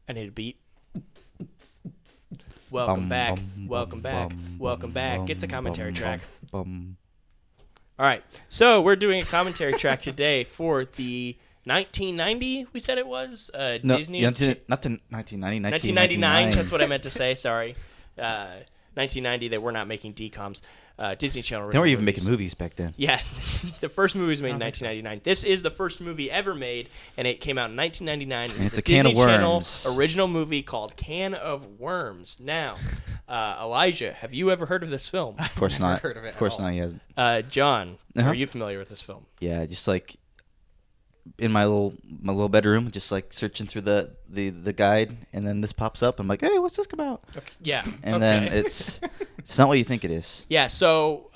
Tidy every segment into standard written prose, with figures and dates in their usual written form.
I need a beat. Welcome back. Welcome back. Welcome back. It's a commentary track. All right. So we're doing a commentary track today for the 1990, we said it was? No, Disney? not to 1990, 1999. That's what I meant to say. Sorry. 1990, they were not making DCOMs. Disney Channel original They weren't even movies. making movies back then. Yeah, the first movie was made in 1999. This is the first movie ever made, and it came out in 1999. And it's a Disney can of Channel worms. original movie called Can of Worms. Now, Elijah, have you ever heard of this film? Of course not. heard of it Of course at all. not. He hasn't. John, Uh-huh. are you familiar with this film? Yeah, just like in my little bedroom, just like searching through the guide, and then this pops up. I'm like, hey, what's this about? Okay. Yeah. And okay. then it's not what you think it is. Yeah, so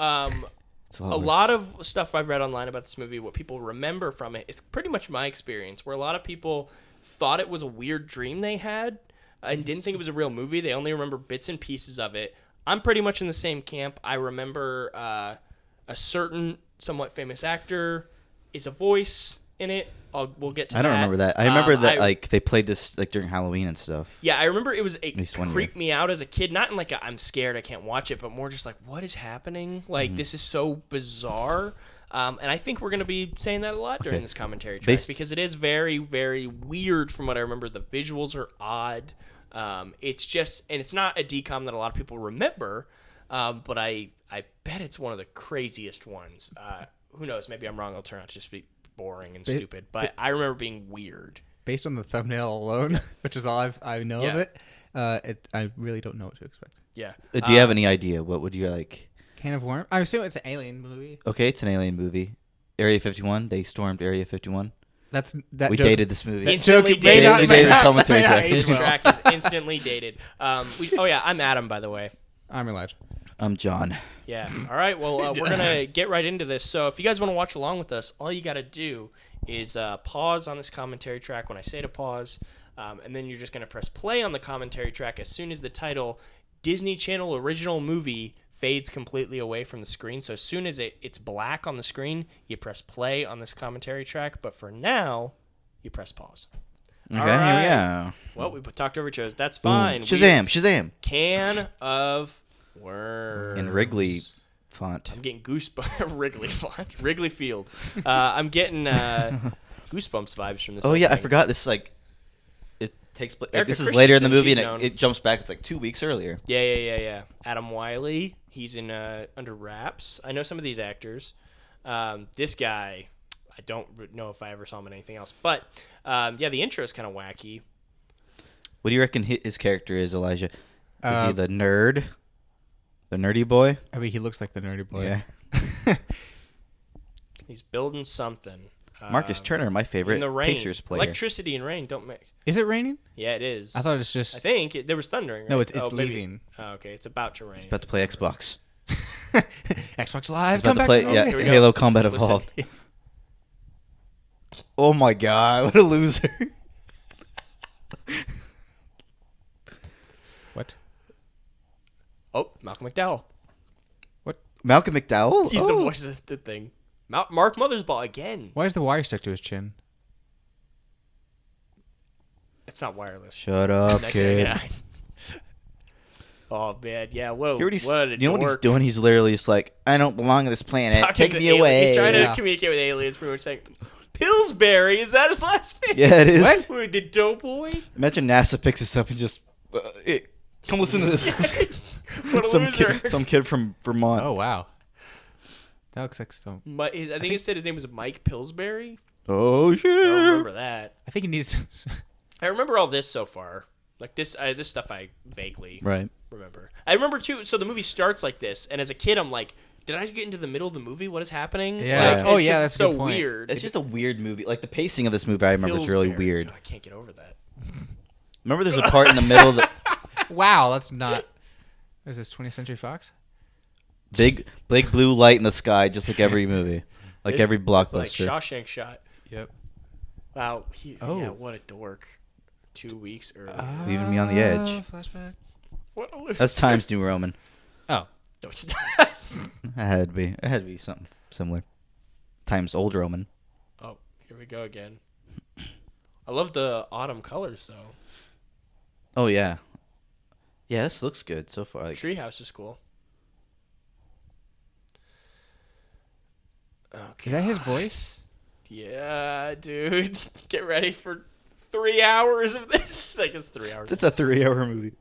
It's a worse. lot of stuff I've read online about this movie, what people remember from it, is pretty much my experience, where a lot of people thought it was a weird dream they had and didn't think it was a real movie. They only remember bits and pieces of it. I'm pretty much in the same camp. I remember a certain somewhat famous actor is a voice in it. We'll get to that. I don't remember that. I remember that I- like they played this like during Halloween and stuff. Yeah, I remember it least one creeped me out as a kid. Not in like I'm scared, I can't watch it, but more just like, what is happening? Like, this is so bizarre. And I think we're going to be saying that a lot during Okay. this commentary track Based- because it is very, very weird from what I remember. The visuals are odd. It's just, and it's not a DCOM that a lot of people remember, but I bet it's one of the craziest ones. Who knows? Maybe I'm wrong. It'll turn out to just be boring and stupid. But I remember being weird. Based on the thumbnail alone, which is all I know of Yeah. it, I really don't know what to expect. Yeah. Do you have any idea what would you like? Can of Worms? I assume it's an alien movie. Okay, it's an alien movie. Area 51. They stormed Area 51. That We joke- dated this movie. Instantly joke may dated. not- We may dated this not- commentary may not track. age This well. track is instantly dated. Oh yeah, I'm Adam, by the way. I'm Elijah. I'm John. Yeah. All right. Well, we're gonna get right into this. So if you guys want to watch along with us, all you got to do is pause on this commentary track when I say to pause, and then you're just gonna press play on the commentary track as soon as the title Disney Channel original movie fades completely away from the screen. So as soon as it's black on the screen, you press play on this commentary track. But for now, you press pause. Okay, All here right. we go. Well, we talked over each other. That's Boom. fine. Shazam! Can of Worms. In Wrigley font. I'm getting goosebumps. Wrigley font. Wrigley Field. I'm getting goosebumps vibes from this. Oh whole yeah, I thing. forgot this. Like, it takes place. Erica This is later in the Christensen, movie, she's and known. it jumps back. It's like 2 weeks earlier. Yeah. Adam Wiley. He's in Under Wraps. I know some of these actors. This guy, I don't know if I ever saw him in anything else. But yeah, the intro is kind of wacky. What do you reckon his character is, Elijah? Is he Uh, the nerd, the nerdy boy? I mean, he looks like the nerdy boy. Yeah. He's building something. Marcus Turner, my favorite in the rain. Pacers player. Electricity and rain don't mix. Is it raining? Yeah, it is. I thought it's just. I think there was thundering. Right? No, it's maybe. leaving. Oh, okay, it's about to rain. He's about to play Xbox. Xbox Live. He's about come to back play to yeah, here we go. Halo Combat Listen. Evolved. Oh my god, what a loser. What? Oh, Malcolm McDowell. Malcolm McDowell? He's the Oh. voice of the thing. Mark Mothersbaugh again. Why is the wire stuck to his chin? It's not wireless. Shut up, kid. 1999. Oh man, yeah. What You a know what he's dork. doing? He's literally just like, I don't belong on this planet. Talking Take to me alien- away. He's trying to Yeah. communicate with aliens, pretty much saying, Pillsbury, is that his last name? Yeah, it is. What? Wait, the Doughboy? Imagine NASA picks us up and just, come listen to this. What a loser. Some kid from Vermont. Oh wow. That looks like some. I think it said his name was Mike Pillsbury. Oh I shit. don't remember that. I think he needs. I remember all this so far. Like this stuff I vaguely Right. remember. I remember too. So the movie starts like this, and as a kid, I'm like, "Did I get into the middle of the movie? What is happening?" Yeah. Like, Oh, it's- yeah, it's that's a so good point. weird. It's just a weird movie. Like the pacing of this movie, I remember is really Pillsbury. weird. Oh, I can't get over that. Remember, there's a part in the middle of the Wow, that's not. Is this 20th Century Fox? big blue light in the sky, just like every movie, like It's- every It's like blockbuster. Shawshank shot. Yep. Wow. Oh. Yeah. What a dork. 2 weeks early. Leaving me on the edge. Flashback. What a loser. That's Times New Roman. Oh. No, it's not. It had to be. It had to be something similar. Times Old Roman. Oh, here we go again. I love the autumn colors though. Oh yeah. Yeah, this looks good so far. Like, Treehouse is cool. Is that his voice? Yeah, dude. Get ready for 3 hours of this. Like, it's 3 hours. it's a 3-hour movie.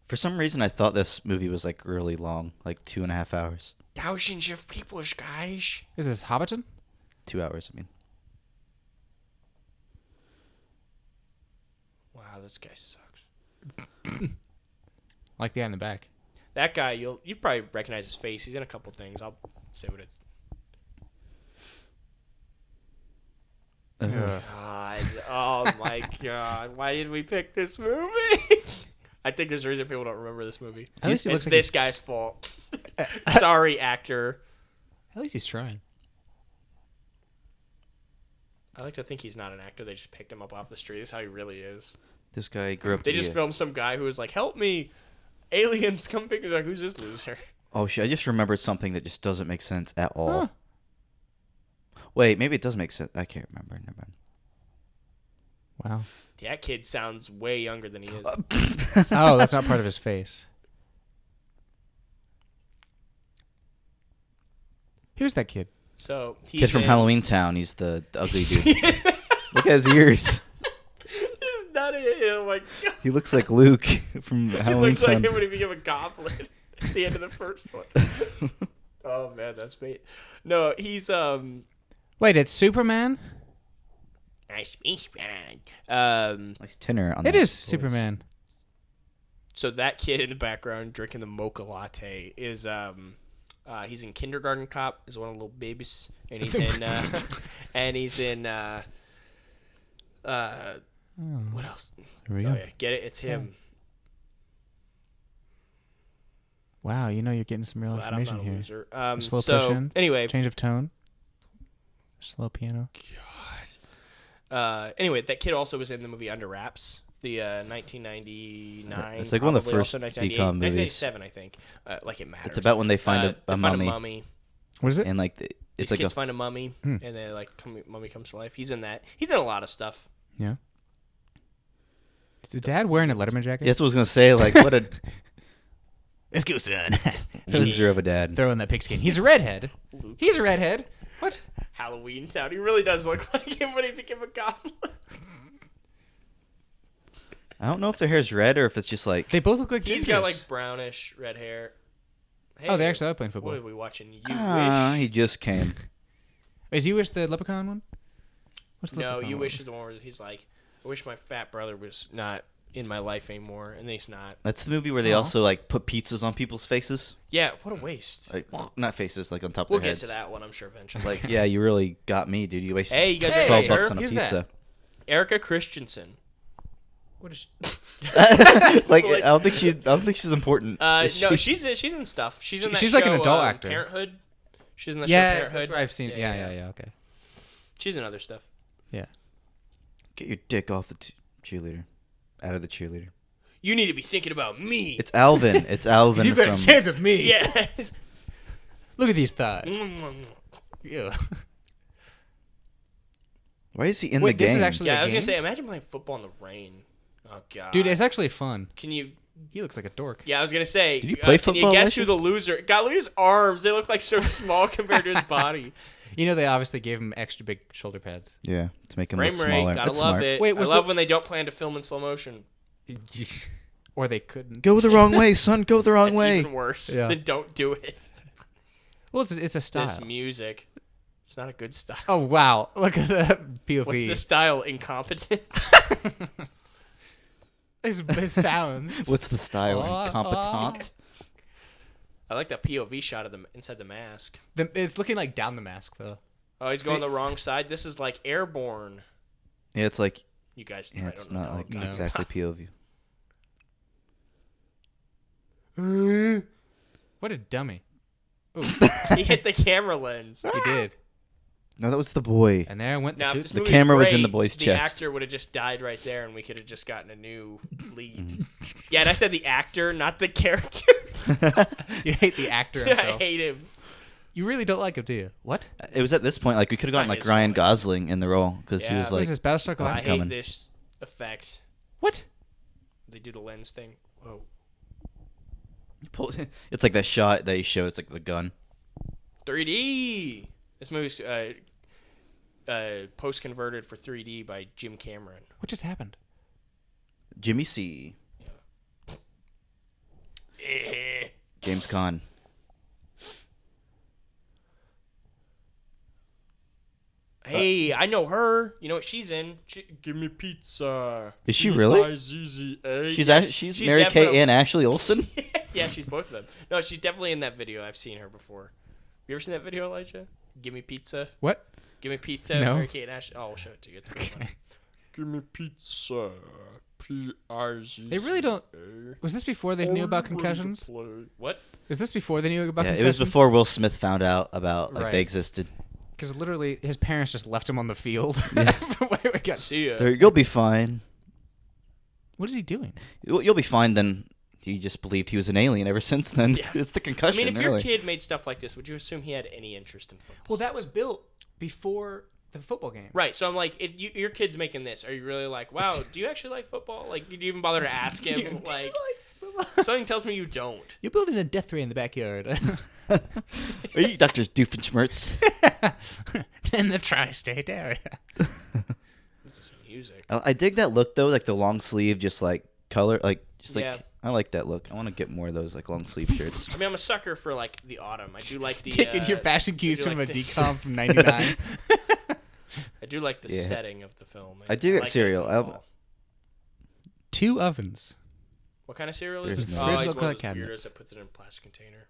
For some reason, I thought this movie was like really long, like 2.5 hours. Thousands of people, guys. Is this Hobbiton? 2 hours, I mean. Wow, this guy sucks. Like the guy in the back. That guy, you probably recognize his face. He's in a couple things. I'll say what it's. Ugh. God, oh my God! Why did we pick this movie? I think there's a reason people don't remember this movie. At least he It's looks like this guy's fault. Sorry, actor. At least he's trying. I like to think he's not an actor. They just picked him up off the street. This is how he really is. This guy grew up They to just be filmed some guy who was like, "Help me, aliens, come pick me." Like, who's this loser? Oh shit! I just remembered something that just doesn't make sense at all. Huh. Wait, maybe it does make sense. I can't remember. Never mind. Wow. That kid sounds way younger than he is. Oh, that's not part of his face. Here's that kid. So he's Kid from in- Halloween Town. He's the ugly dude. Look at his ears. He's not oh my God. He looks like Luke from He Halloween looks like Town. him when he became a goblin at the end of the first one. Oh man, that's bait. No, he's Wait, it's Superman? nice man. Nice tenor on It that is voice. Superman. So that kid in the background drinking the mocha latte is he's in Kindergarten Cop as one of the little babies, and he's in what else? Here we Oh go. yeah, get it? It's him. Wow, you know you're getting some real Glad I'm information not a here. loser. Slow so push in. anyway, Change of tone. Slow piano. anyway, that kid also was in the movie Under Wraps, the 1999. It's like one of the probably first also DCOM movies. 1997, I think. Like it matters. It's about when they find They a find mummy, What is it? and like These it's like kids a find a mummy, Hmm. and they like mummy comes to life. He's in that. He's in a lot of stuff. Yeah. Is the dad wearing a Letterman jacket? yeah, that's what I was gonna say. Like what a Let's go, son. loser of a dad. Throw in that pigskin. He's a redhead. He's a redhead. What? Halloween Town. He really does look like him when he became a goblin. I don't know if their hair's red or if it's just like They both look like He's got gingers. like brownish red hair. Hey, Oh, they actually are playing What football. are we watching? You he just came. Is You Wish the Leprechaun one? What's the No, Leprechaun You one? Wish is the one where he's like, I wish my fat brother was not in my life anymore, and he's not. That's the movie where they Aw. also like put pizzas on people's faces. Yeah, what a waste. Like not faces, like on top We'll of their get heads. to that one, I'm sure, eventually. Like, yeah, you really got me, dude. You wasted Hey, you guys Hey, ready? $12 on a who's pizza. Erica Christensen. What is Like, I don't think she's important. Is No, she? she's in stuff. She's in that She's like an show, adult actor. Parenthood. She's in the show Yes, Parenthood. that's where I've seen. Yeah, okay. She's in other stuff. Yeah. Get your dick off the cheerleader. Out of the cheerleader. You need to be thinking about me. It's Alvin. It's Alvin You got a from. chance of me. Yeah. Look at these thighs. Yeah. Why is he in Wait, the this game? is actually Yeah, a I was gonna game? say, imagine playing football in the rain. Oh god, Dude, it's actually fun. Can you? He looks like a dork. Yeah, I was gonna say. Did you play Can football you guess last who year? the loser? God, look at his arms. They look like so small compared to his body. You know, they obviously gave him extra big shoulder pads. Yeah, to make him Frame look rate, smaller. gotta That's love smart. it. Wait, I was love the- when they don't plan to film in slow motion. Or they couldn't. Go the wrong way, son. Go the wrong It's way. even worse. Yeah. Then don't do it. Well, it's a style. This music. It's not a good style. Oh, wow. Look at that POV. What's the style? Incompetent. His sounds. What's the style? Oh, Incompetent. I like that POV shot of them inside the mask. It's looking like down the mask, though. Oh, he's going the wrong side. This is like Airborne. Yeah, it's like. You guys. Yeah, I it's don't know not what like I'm talking exactly POV. What a dummy. Ooh, about. He hit the camera lens. he did. No, that was the boy. And there went the Now, if tooth. this The movie camera was great, in the boy's chest. The actor would have just died right there, and we could have just gotten a new lead. Yeah, and I said the actor, not the character. You hate the actor I himself. hate him. You really don't like him, do you? What? It was at this point like we could have gotten Not like his Ryan fault. Gosling in the role because he Yeah. was What like. is this, Battlestar I Galactica? hate coming. this effect. What? they do the lens thing. Whoa. It's like that shot that you show. It's like the gun. 3D. This movie's post converted for 3D by Jim Cameron. What just happened? Jimmy C. Yeah. James Caan. Hey, I know her. You know what she's in? Give me pizza. Is she really? P-I-Z-Z-A. She's Mary Kay and Ashley Olsen. Yeah, she's both of them. No, she's definitely in that video. I've seen her before. You ever seen that video, Elijah? Give me pizza. What? Give me pizza. No. Mary Kay and Ashley. Oh, we'll show it to you. It's pretty funny. Give me pizza. P-I-Z-Z-A. They really don't. Was this before they knew about concussions? What? Was this before they knew about Yeah, it concussions? was before Will Smith found out about like Right. they existed. Because literally, his parents just left him on the field. Yeah. See ya. You'll be fine. What is he doing? You'll be fine. Then he just believed he was an alien ever since then. Yeah. It's the I concussion. mean, if your really. kid made stuff like this, would you assume he had any interest in football? Well, that was built before the football game. Right, so I'm like, if your kid's making this, are you really like, wow, do you actually like football? Like, did you even bother to ask him? Like, something tells me you don't. You're building a death ray in the backyard. Are you Dr. Doofenshmirtz? In the tri-state area. This is music. I dig that look though, like the long sleeve, just like color, like just like Yeah. I like that look. I want to get more of those like long sleeve shirts. I mean, I'm a sucker for like the autumn. I do like the Taking your fashion cues do from like a the- DCOM from '99. I do like the Yeah. setting of the film. I do that like cereal. it's in the fall. 2 ovens. What kind of cereal There's is it? no- Oh, Fridge he's look one of like those cabinets. weirdos that puts it in a plastic container.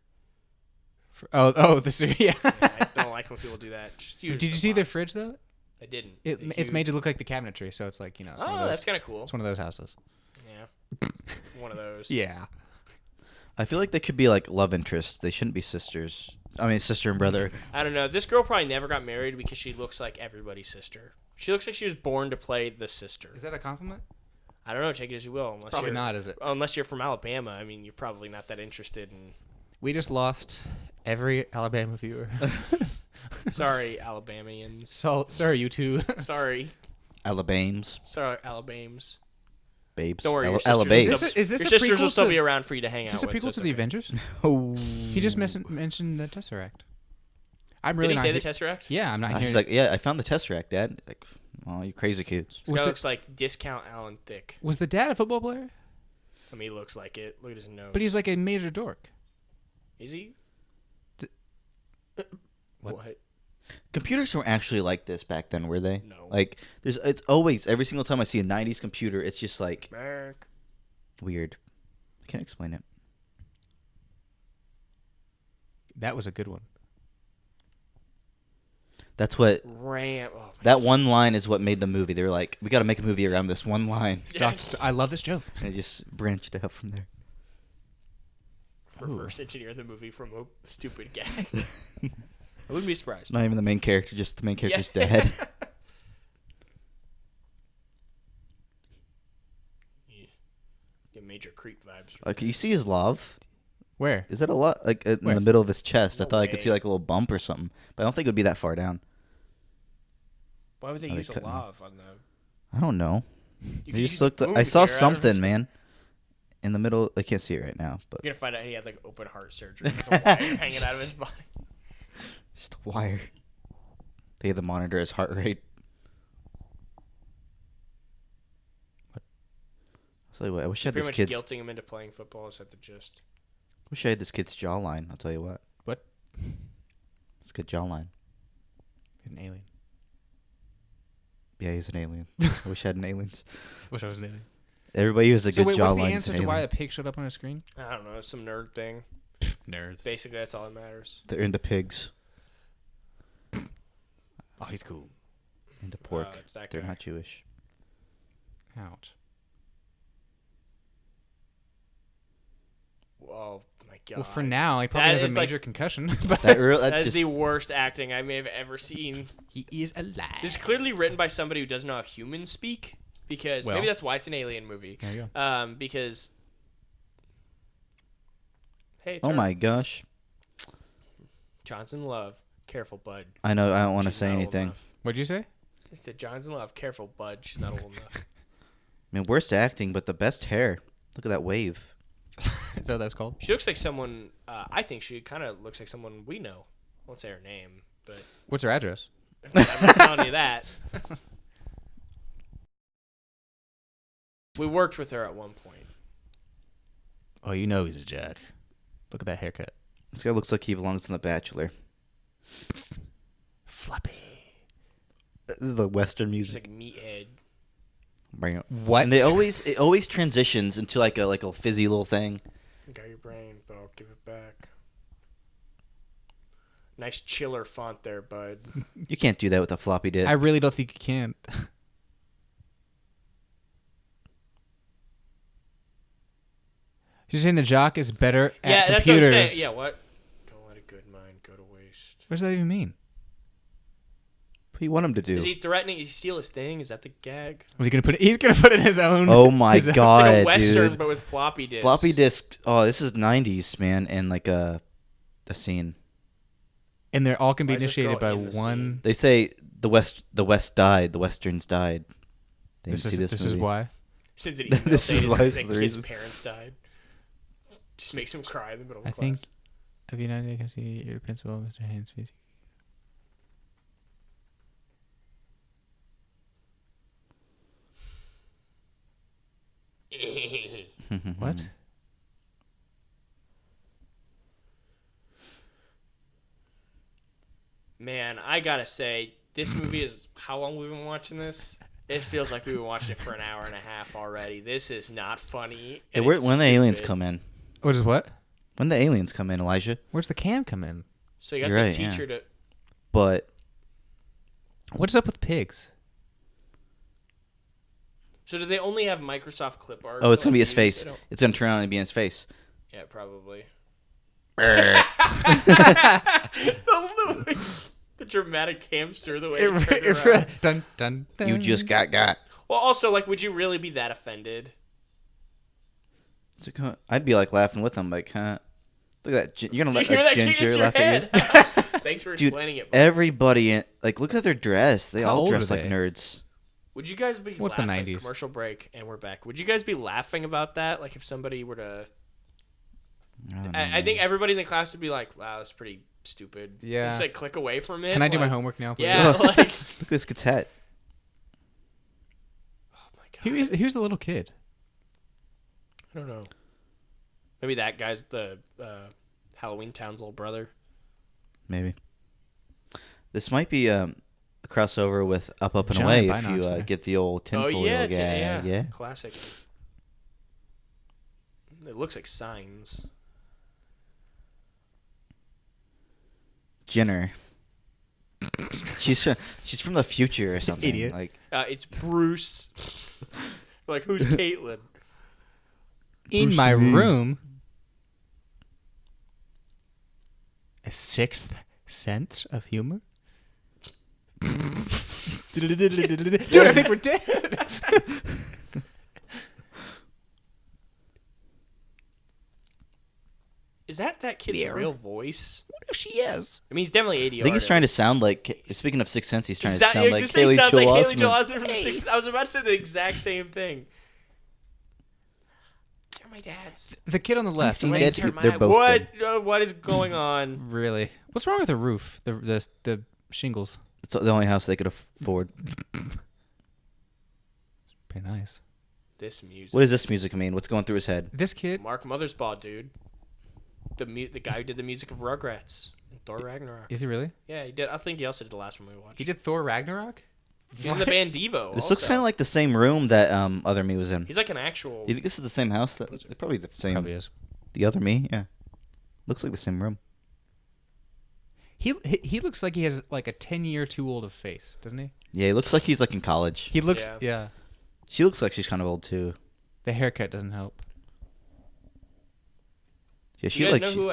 The cereal. Yeah. Yeah, I don't like when people do that. Just use Did you the see their box. fridge though? I didn't. It's made to look like the cabinetry, so it's like, you know. It's one of Oh, those, that's kind of cool. It's one of those houses. Yeah, one of those. Yeah. I feel like they could be like love interests. They shouldn't be sisters. I mean, sister and brother. I don't know. This girl probably never got married because she looks like everybody's sister. She looks like she was born to play the sister. Is that a compliment? I don't know. Take it as you will. Unless Probably you're, not, is it? Unless you're from Alabama. I mean, you're probably not that interested in. We just lost every Alabama viewer. Sorry, Alabamians. So sorry, you two. Sorry, Alabames, Alabams. babes. Don't worry, your Alabase. sisters, Is this your a sisters will prequel still to- be around for you to hang Is out this a with. prequel so it's to the okay. Avengers? Oh. He just mentioned the Tesseract. I'm Did really he not say he- the Tesseract? Yeah, I'm not He's hearing. like, yeah, I found the Tesseract, Dad. Like, oh, you crazy kids. This Was guy the- looks like discount Alan Thicke. Was the dad a football player? I mean, he looks like it. Look at his nose. But he's like a major dork. Is he? What? What? Computers weren't actually like this back then, were they? No. Like, it's always every single time I see a '90s computer, it's just like Mark. weird. I can't explain it. That was a good one. That's what Ram. Oh, my that one line is what made the movie. They were like, we got to make a movie around this one line. I love this joke. And they just branched out from there. Reverse engineer the movie from a stupid gag. I wouldn't be surprised. Not even the main character, just the main character's Yeah. dead. Yeah. Get major creep vibes. Like, you see his love? Where? Is that a lot? Like in Where? the middle of his chest. I No thought I could see way. like a little bump or something, but I don't think it would be that far down. Why would they Are they use a cutting love on the? I don't know. You They could use just a looked. boom I saw here, I don't something, understand. man. In the middle, I can't see it right now, but You're gonna find out he had like open heart surgery. There's a wire hanging out of his body. just a wire. They had to monitor his heart rate. I'll tell you what. I wish I had Pretty this much kid's. guilting him into playing football is at the gist. Wish I had this kid's jawline. I'll tell you what. What? It's a good jawline. An alien. Yeah, he's an alien. I wish I had an alien. Wish I was an alien. Everybody who has a So good wait, jawline what's the is answer an to why a alien. pig showed up on a screen? I don't know, some nerd thing. Nerds. Basically, that's all that matters. They're into pigs, Oh, he's cool. into pork. It's that They're guy. not Jewish. Ouch. Oh my god. Well, for now, he probably That has a is like- major concussion. But That that is just, the worst acting I may have ever seen. he is alive. This is clearly written by somebody who doesn't know how humans speak, because Well. maybe that's why it's an alien movie. There you go. Because hey, it's oh her. my gosh. John's in love. Careful, bud. I know. I don't want to She's say not old anything. enough. What'd you say? I said John's in love. Careful, bud. She's not old enough. I mean, worst acting, but the best hair. Look at that wave. Is that what that's called? She looks like someone. I think she kind of looks like someone we know. I won't say her name, but What's her address? I'm not telling you that. We worked with her at one point. Oh, you know he's a jack. Look at that haircut. This guy looks like he belongs in The Bachelor. Floppy. The Western She's music. like meathead. Bring it. What? And it always transitions into like a fizzy little thing. Got your brain, but I'll give it back. Nice chiller font there, bud. You can't do that with a floppy disk. I really don't think you can. She's saying the jock is better at Yeah, that's computers. what I'm saying. Yeah, what? Don't let a good mind go to waste. What does that even mean? What do you want him to do? Is he threatening to steal his thing? Is that the gag? Was he gonna put it? He's gonna put it in his own. Oh my his own- god, It's like a Western, dude. but with floppy disks. Floppy disk. Oh, this is 90s, man, and like a scene. And they're all can be Why is this initiated by girl in the one. scene? They say the West died. The Westerns died. They didn't see this is movie. why. Sends an email This saying is why his it's the kid's reason. parents died. Just makes him cry in the middle of I class. think. Have you not can see your principal, Mr. Haynes? What? Man, I gotta say, this movie is how long we've been watching this. It feels like we've been watching it for an hour and a half already. This is not funny. Hey, and when it's the aliens stupid. come in? What is what? When the aliens come in, Elijah? Where's the can come in? So you got You're the right, yeah. teacher to. But What's up with pigs? So do they only have Microsoft clip art? oh, it's to, gonna be like, his use? face. They don't- It's gonna turn on and be in his face. Yeah, probably. Brr. The dramatic hamster, the way it turned around. Dun, dun, dun. You just got. Well, also, like, would you really be that offended? It's like, huh? I'd be like laughing with him, like, huh? Look at that. You're gonna Do you let hear a that? ginger It's your laugh at you? head. Thanks for Dude, explaining it. Bud. everybody, like, look at their dress. They How all old dress are like they? nerds. Would you guys be What's the laughing? 90s? Commercial break, and we're back. Would you guys be laughing about that? Like, if somebody were to... don't know, I think man. everybody in the class would be like, wow, that's pretty stupid. Yeah. Just, like, click away from it. Can I do my like- homework now, please? Yeah, like... Look at this kid's hat. Oh, my God. Who's the little kid? I don't know. Maybe that guy's the Halloween Town's little brother. Maybe. This might be a crossover with Up, Up, and John Away and if you Binocs, get the old tinfoil oh, yeah, gag. Yeah. Classic. It looks like Signs. Jenner. she's from the future or something. Idiot. Like, It's Bruce. Like, who's Caitlin? In Who's my the me? room. A sixth sense of humor? Dude, I think we're dead. Is that kid's Yeah. real voice? What if she is? I mean, he's definitely 80. I think he's trying to sound like. Speaking of Sixth Sense, he's trying to sound like just Haley sounds Joel like Haley Osment. Joel Osment from the Sixth. I was about to say the exact same thing. They're my dad's. The kid on the left. seen the Dead? lady's- They're both What? dead. What is going on? Really? What's wrong with the roof? The shingles. It's the only house they could afford. Pretty nice. This music. What does this music mean? What's going through his head? This kid. Mark Mothersbaugh, dude. The guy who did the music of Rugrats and Thor Ragnarok. Is he really? Yeah, he did. I think he also did the last one we watched. He did Thor Ragnarok? He's in the band Devo. This looks kind of like the same room that Other Me was in. He's like an actual. You think this is the same house? Probably the same. Probably is. The Other Me, yeah. Looks like the same room. He looks like he has like a 10-year too old of face, doesn't he? Yeah, he looks like he's like in college. He looks. Yeah. Yeah. She looks like she's kind of old too. The haircut doesn't help. Yeah, Do she you guys like. know She, who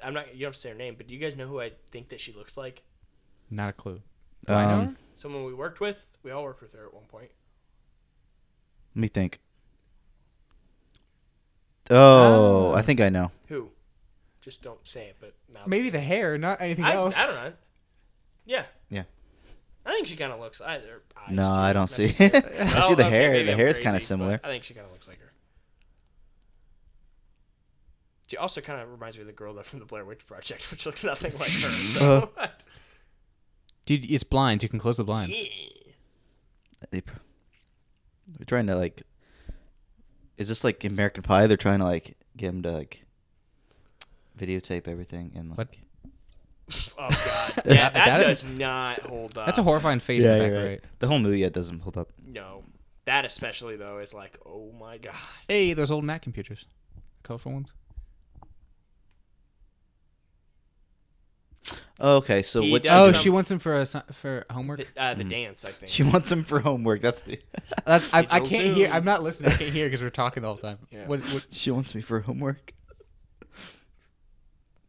I'm not. You don't have to say her name, but do you guys know who I think that she looks like? Not a clue. Do I know her? Someone we worked with. We all worked with her at one point. Let me think. Oh, Ah. I think I know. Who? Just don't say it. But mouth Maybe it. the hair, not anything I else. don't know. Yeah. Yeah. I think she kind of looks. Her eyes No, too, I don't not see just hair. I see the hair. maybe The I'm hair's crazy, kind of but similar. I think she kind of looks like her. She also kind of reminds me of the girl though from the Blair Witch Project, which looks nothing like her. So. Dude, it's blinds. You can close the blinds. They're trying to like. Is this like American Pie? They're trying to like get him to like videotape everything and like. What? Oh god, yeah, that does not hold up. That's a horrifying face in the back right. The whole movie doesn't hold up. No, that especially though is like, oh my god. Hey, those old Mac computers, colorful ones. Oh, okay, so He what? does She wants him for homework. The dance, I think. She wants him for homework. That's the. I can't hear. I'm not listening. I can't hear because we're talking the whole time. Yeah. What? She wants me for homework.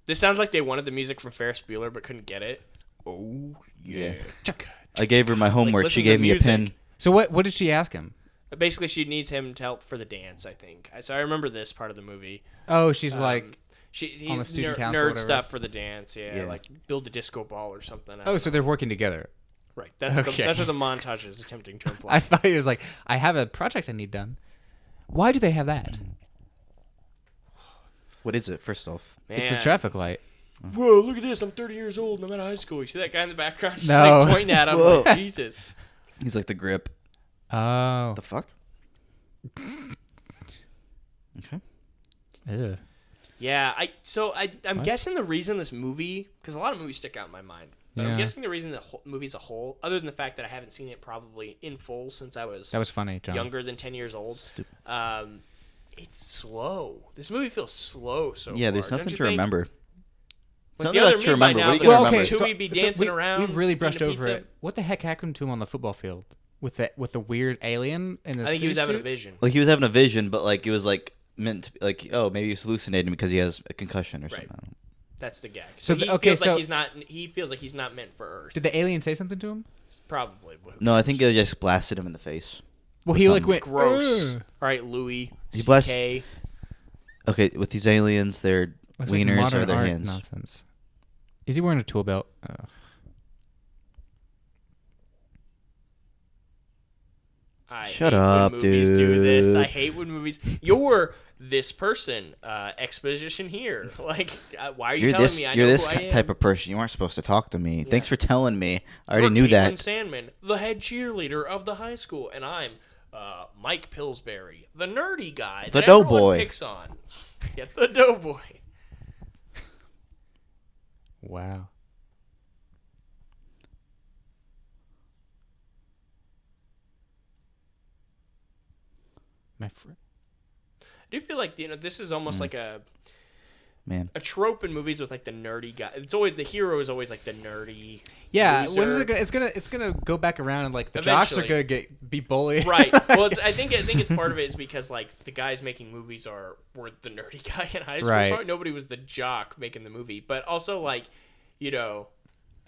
This sounds like they wanted the music from Ferris Bueller but couldn't get it. Oh yeah. I gave her my homework. listen She to gave me a music. pen. So what did she ask him? Basically, she needs him to help for the dance, I think. So I remember this part of the movie. Oh, she's like. He's on the student council, nerd whatever. stuff for the dance, Yeah. like build a disco ball or something. I Oh, don't so know. they're working together. Right. That's Okay. that's what the montage is attempting to imply. I thought he was like, I have a project I need done. Why do they have that? What is it? First off, It's a Man. traffic light. Whoa, look at this! I'm 30 years old and I'm out of high school. You see that guy in the background? Just No. like pointing at him. Whoa. Like, Jesus. he's like the grip. Oh. The fuck? Okay. Ew. Yeah, I'm guessing the reason this movie, because a lot of movies stick out in my mind, but Yeah. I'm guessing the reason the movie as a whole, other than the fact that I haven't seen it probably in full since I was That was funny, John. younger than 10 years old, Stupid. it's slow. This movie feels slow so Yeah, far. there's Don't nothing you to think? remember. Like It's the nothing other like to me by remember. now, What are you but gonna Well, remember? okay, Tui be dancing around. We really eating brushed a over pizza. it. What the heck happened to him on the football field with the weird alien in the I think he was having a suit? vision. Like he was having a vision, but like it was like meant to be like, oh, maybe he's hallucinating because he has a concussion or Right. something. I don't know. That's the gag. So So he okay, feels like so- he's not. He feels like he's not meant for Earth. Did the alien say something to him? Probably. No, I think it just blasted him in the face. Well, he like Some- went Gross. "Ugh." All right, Louis. He blessed- CK. Okay, with these aliens, their Looks like wieners modern are their art hands. nonsense. Is he wearing a tool belt? I Shut hate up, when movies do this. I dude. hate when movies. You're this person. Exposition here. Like, why are you You're telling this. me? I You're know this who I am. type of person. You weren't supposed to talk to me. Yeah. Thanks for telling me. I already You're knew Caitlin that. Sandman, the head cheerleader of the high school, and I'm Mike Pillsbury, the nerdy guy The that everyone doughboy. picks on. Yeah, the doughboy. Wow. My friend. I do feel like this is almost like Man, a trope in movies with like the nerdy guy. It's always the hero is always like the nerdy. Yeah, loser. when is it gonna? It's gonna go back around and like the jocks are Eventually. gonna be bullied. Right. Well, I think it's part of it is because like the guys making movies were the nerdy guy in high school. Right. Probably nobody was the jock making the movie, but also like, I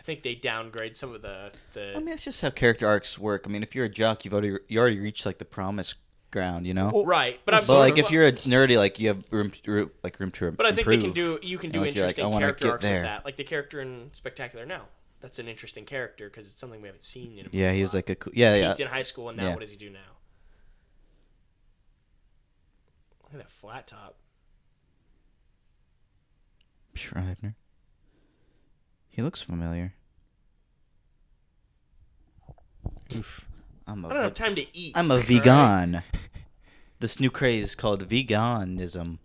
think they downgrade some of the. I mean, it's just how character arcs work. I mean, if you're a jock, you already reached like the promised ground, you know. Right, but I'm But like, if you're a nerdy, like you have room to But I think they can improve. do. You can do Like, you're like, interesting I wanna character get arcs there. with that. Like the character in Spectacular Now. That's an interesting character because it's something we haven't seen in a movie. Yeah, he was like a yeah. Peaked in high school, and now Yeah. what does he do now? Look at that flat top. Schreiber. He looks familiar. Oof. I don't have time to eat. I'm a all right? vegan. This new craze is called veganism.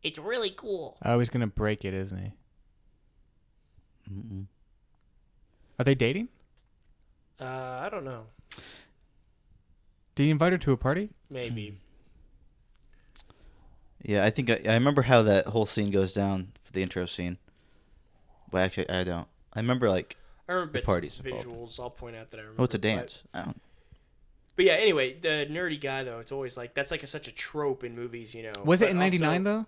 It's really cool. Oh, he's gonna break it, isn't he? Mm-mm. Are they dating? I don't know. Did he invite her to a party? Maybe. Yeah, I think I remember how that whole scene goes down for the intro scene. But actually, I don't. I remember like, I remember The bits party's of involved. visuals. I'll point out that I remember. oh, it's a but- dance. I don't. But yeah, anyway, the nerdy guy though, it's always like that's like such a trope in movies, Was it but in '99 though?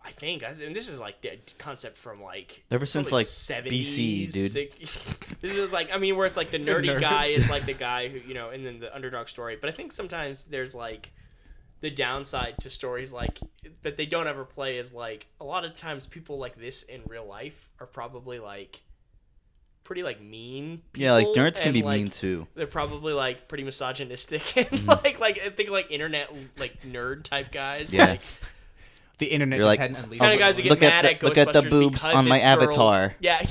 I think, and this is like the concept from like Ever since probably like 70s, BC, dude. This is like, I mean, where it's like the nerdy Nerds. guy is like the guy who, and then the underdog story. But I think sometimes there's like the downside to stories like that they don't ever play is like a lot of times people like this in real life are probably like pretty like mean people. Yeah, like nerds can and, be like, mean too. They're probably like pretty misogynistic and Mm-hmm. like I think like internet like nerd type guys. Yeah. Like, The internet You're just like, hadn't unleashed. kind of guys who get look at mad the- at look at the Ghostbusters boobs because on my it's girls. avatar. Yeah,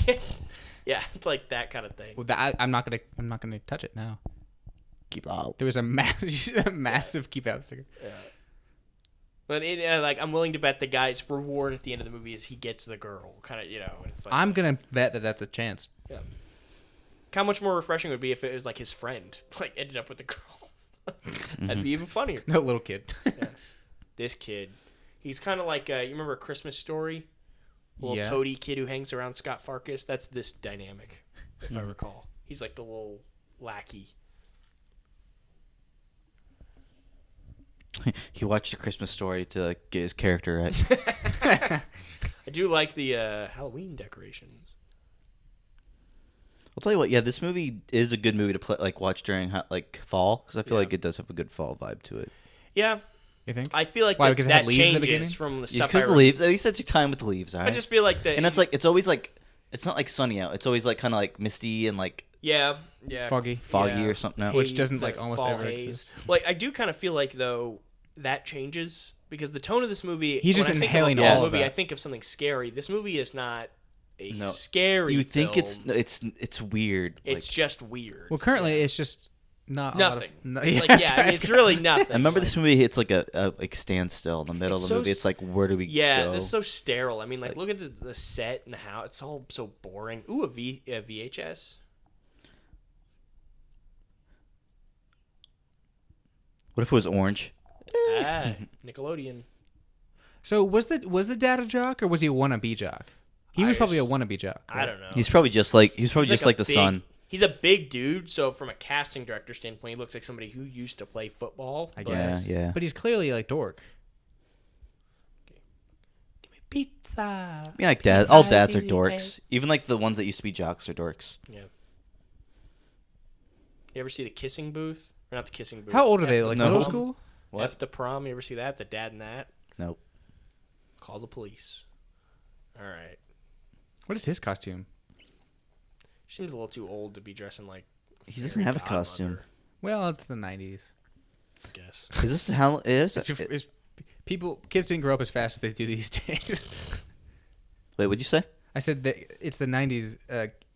yeah, like that kind of thing. Well, I'm not gonna touch it now. Keep out. There was a massive keep out sticker. Yeah. But like I'm willing to bet the guy's reward at the end of the movie is he gets the girl. Kind of, It's like, I'm gonna bet that that's a chance. yeah. How much more refreshing would it be if it was like his friend like ended up with the girl? That'd be even funnier. No little kid. Yeah. This kid, he's kind of like you remember A Christmas Story? Little Yeah. toady kid who hangs around Scott Farkas. That's this dynamic, if I recall. He's like the little lackey. He watched A Christmas Story to like, get his character right. I do like the Halloween decorations. I'll tell you what. Yeah, this movie is a good movie to play, like watch during like fall, because I feel Yeah. like it does have a good fall vibe to it. Yeah, You think? I feel like Why, that, because it had that leaves in the changes beginning? from the Just stuff because the leaves. At least I took time with the leaves. All right. I just feel like and it's always like it's not like sunny out. It's always like kind of like misty and like yeah, Foggy. foggy Yeah. or something. Out. Which haze, doesn't, like, the almost fall ever haze. exist. Like I do kind of feel like though that changes because the tone of this movie. He's just when I think inhaling of a fall all of movie. that. I think of something scary. This movie is not a No. scary. You think film. it's weird. It's like, just weird. Well, currently it's just not a lot of- nothing. no, It's like, that's yeah, I mean, correct. it's really nothing. I remember Like, this movie. It's like a like standstill in the middle It's of the so movie. It's like, where do we Yeah, go? it's so sterile. I mean, like look at the set and how it's all so boring. Ooh, a VHS. What if it was orange? Ah, Nickelodeon. So was the dad a jock or was he a wannabe jock? He was probably a wannabe jock. I don't know. He's probably just like just a like the big- son. He's a big dude, so from a casting director standpoint, he looks like somebody who used to play football. I but- guess. Yeah. But he's clearly like dork. Give me pizza. Yeah, like dad. All dads are Easy dorks. Even like the ones that used to be jocks are dorks. Yeah. You ever see the kissing booth? Or not the kissing booth. How old are they? F the Like No. middle Prom? school? What? F the prom. You ever see that? The dad and that. Nope. Call the police. All right. What is his costume? Seems a little too old to be dressing like. He doesn't fairy have a godmother, costume. Well, it's the 90s. I guess. Is this how it is? Kids didn't grow up as fast as they do these days. Wait, what'd you say? I said that it's the 90s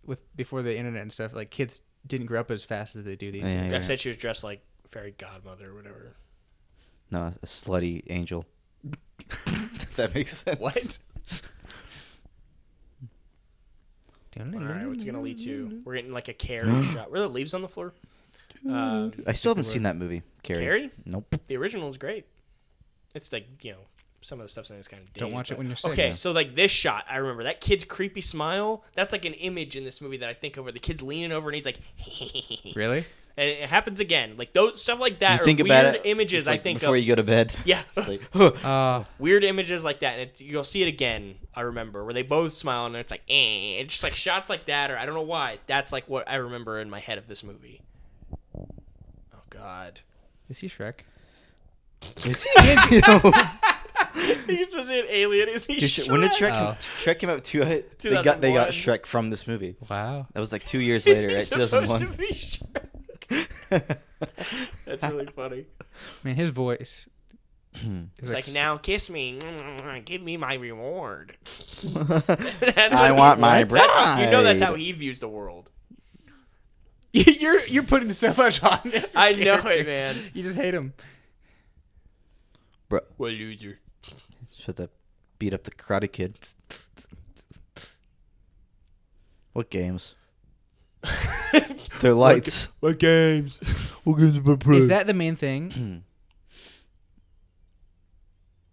with before the internet and stuff. Like kids didn't grow up as fast as they do these Yeah, days. yeah. I said she was dressed like fairy godmother or whatever. No, a slutty angel. If that makes sense. What? All right, what's it gonna lead to? We're getting like a Carrie shot. Were there leaves on the floor? I still haven't seen that movie. Carrie? Nope. The original is great. It's like some of the stuff's in it's kind of dated. Don't watch it but- when you're sick. Okay, so like this shot, I remember that kid's creepy smile. That's like an image in this movie that I think of where the kid's leaning over and he's like, Really? and it happens again. Like those stuff like that You are think weird about it. images. It's like I think before of. you go to bed. Yeah, It's like, weird images like that, and you'll see it again. I remember where they both smile and it's like, it's just like shots like that, or I don't know why. That's like what I remember in my head of this movie. Oh God, Is he Shrek? is he? he's such an alien. Is he? When did Shrek? Shrek? Oh. Shrek came out they got 2001. Shrek from this movie. Wow. That was like 2 years Is later, he right? supposed 2001. to be Shrek? That's really funny. Man, his voice. It's like, now kiss me, give me my reward. I want my bride. You know that's how he views the world. You're putting so much on this. I know character. it, man. You just hate him. Bro, What loser? should have beat up the Karate Kid. What games? They're lights. What games? Is that the main thing?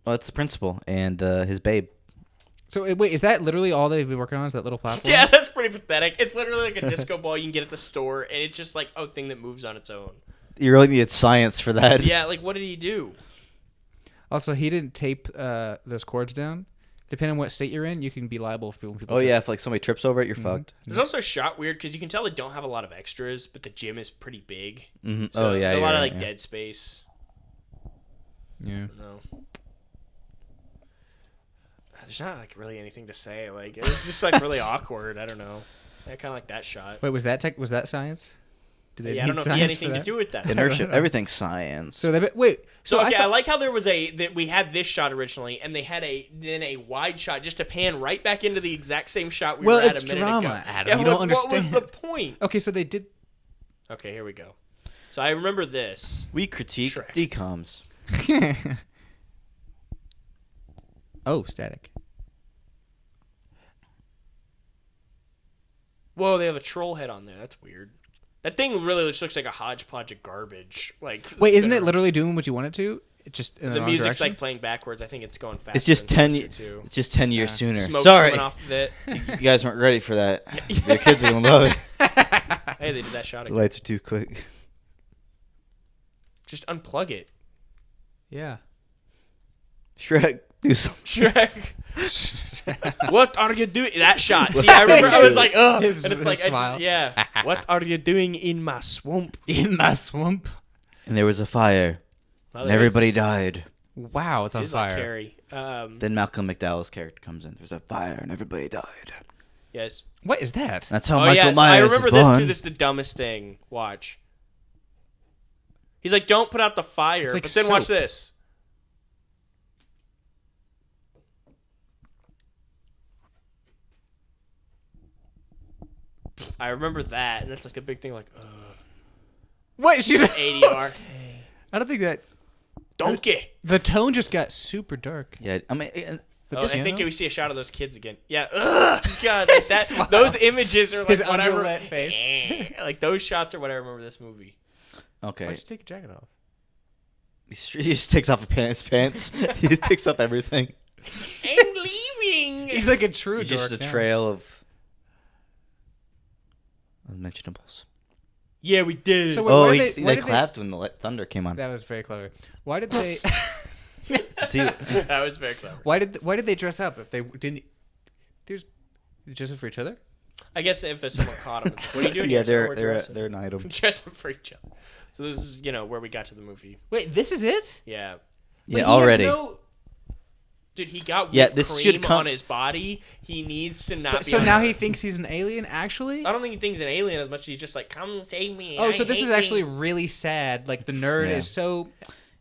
Well, it's the principal and his babe. So wait, is that literally all they've been working on? Is that little platform? Yeah, that's pretty pathetic. It's literally like a disco ball you can get at the store, and it's just like a thing that moves on its own. You really needed science for that. Yeah, like what did he do? Also, he didn't tape those cords down. Depending on what state you're in, you can be liable for people. Oh yeah, if like somebody trips over it, you're fucked. There's also a shot weird because you can tell they don't have a lot of extras, but the gym is pretty big. Mm-hmm. So Oh yeah, there's a lot of right, like yeah. dead space. Yeah. I don't know. There's not like really anything to say. Like it's just like really awkward. I don't know. I kind of like that shot. Wait, was that science? Did they Yeah, I don't know if it had anything to do with that. Inertia, everything's science. So wait. So okay, I thought, like how there was that we had this shot originally, and they had a wide shot just to pan right back into the exact same shot we were at it's a minute drama, ago. Adam. Yeah, You don't what was understand. the point? Okay, so they did. Okay, here we go. So I remember this. We critique Shrek. DCOMs. Oh, static. Whoa, they have a troll head on there. That's weird. That thing really just looks like a hodgepodge of garbage. Like, Wait, isn't it spinning literally doing what you want it to? It just in the wrong music's direction? like playing backwards. I think it's going fast. It's just 10 It's just 10 years sooner. Smoke's Sorry, coming off of it. you guys weren't ready for that. Your kids are gonna love it. Hey, they did that shot The again. lights are too quick. Just unplug it. Yeah. Shrek, do something. Shrek. What are you doing? That shot. See, I remember I was like, ugh. His- And it's his like, smile. yeah. What are you doing in my swamp? In my swamp. And there was a fire, Well, and everybody died. Wow, it's on He's like fire. Carrie. Then Malcolm McDowell's character comes in. There's a fire, and everybody died. Yes. What is that? That's how Oh Michael yeah, so I Myers remember is this born. too. This is the dumbest thing. Watch. He's like, "Don't put out the fire," It's like but then watch soap. this. I remember that, and that's like a big thing. Like, What? She's ADR. I don't think that Donkey. the tone just got super dark. Yeah, I mean, The Oh, I think piano? we see a shot of those kids again. Yeah. Ugh, God, like that. Smile. Those images are like His what I remember. underlit face. Like those shots are what I remember this movie. okay. Why'd you take your jacket off? He just takes off his pants. He just takes up everything. I'm leaving. He's like a true He's dork just a now. trail of unmentionables. Yeah, we did. So wait, Oh, why they did they clapped when the thunder came on. That was very clever. Why did they? See, That was very clever. Why did they dress up if they didn't? There's dress up for each other. I guess if someone caught him, it's like, what are you doing? yeah, here? So we're they're dressing. they're an item. dressing for each other. So this is where we got to the movie. Wait, this is it? Yeah, But Yeah, he has already. dude, he got Yeah, whipped this cream should come- on his body. He needs to not. But, be so on now Earth. he thinks he's an alien. Actually. I don't think he thinks an alien as much as he's just like, come save me. Oh, I so this hate is actually me. really sad. Like the nerd Yeah. is so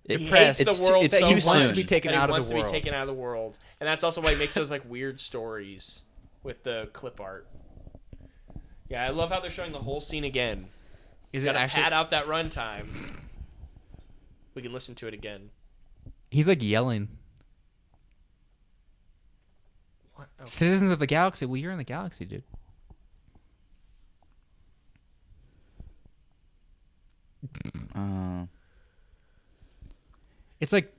He depressed hates It's the too- world it's so that he too much wants to soon. be taken that he out of wants the to world. be taken out of the world, and that's also why he makes those like weird stories with the clip art. Yeah, I love how they're showing the whole scene again. Is it Gotta actually? pad out that runtime. We can listen to it again. He's like yelling. What? Oh. Citizens of the galaxy. Well, you're in the galaxy, dude. It's like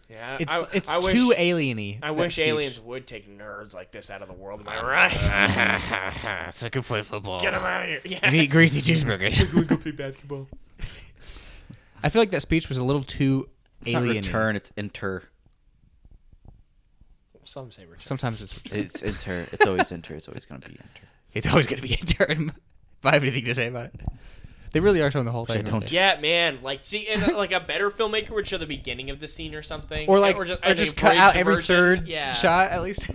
Yeah, it's I wish, too alieny. I that wish speech. aliens would take nerds like this out of the world. Am I right? So I can play football. Get them out of here. Yeah. And eat greasy cheeseburgers. we go play basketball. I feel like that speech was a little too It's not alien. return. It's enter. Some say return. Sometimes it's return. It's enter. It's always enter. It's always gonna be enter. It's always going to be intern. If I have anything to say about it. They really are showing the whole Which I thing. aren't don't. they? Yeah, man. Like, see, and like a better filmmaker would show the beginning of the scene or something, Or like, or just, an cut abridged out every version. third Yeah. shot at least.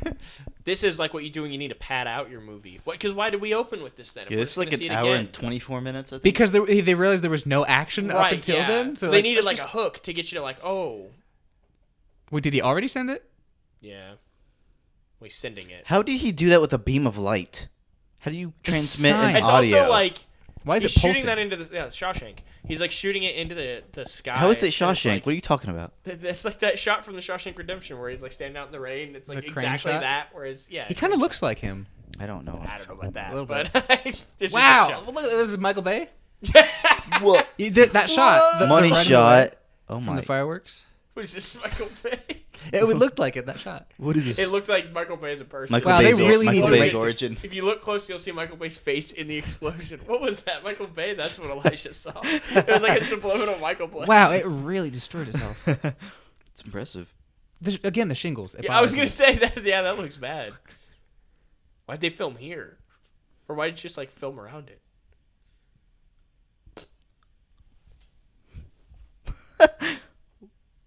This is like what you do when you need to pad out your movie. Because why did we open with this then? If Yeah, we're this is just like gonna see an it hour again? and 24 minutes. I think. Because they realized there was no action up Right, until yeah. then. So they like, needed let's like a hook to get you to like, oh, Wait, did he already send it? yeah. We're sending it. How did he do that with a beam of light? How do you transmit an science. It's audio? also like Why is he's it shooting pulsing? that into the Shawshank. He's like shooting it into the sky. How is it and it's Shawshank? like- What are you talking about? That's like that shot from the Shawshank Redemption where he's like standing out in the rain. It's like The crane exactly shot? that. Whereas, yeah, He kind of looks like him. I don't know. I don't know about that, A little but this is Wow! the shot. Look, this is Michael Bay. What? You did that shot. The Money running shot. away Oh from my. the fireworks. What is this, Michael Bay? It looked like it. That shot. What is this? It looked like Michael Bay as a person. Michael Wow, they Bay's, really Michael need to Bay's make- origin. If you look close, you'll see Michael Bay's face in the explosion. What was that? Michael Bay? That's what Elijah saw. It was like a subliminal Michael Bay. Wow! It really destroyed itself. It's impressive. Again, the shingles. It Yeah, I was bothers gonna me. say that. Yeah, that looks bad. Why'd they film here? Or why did you just like film around it?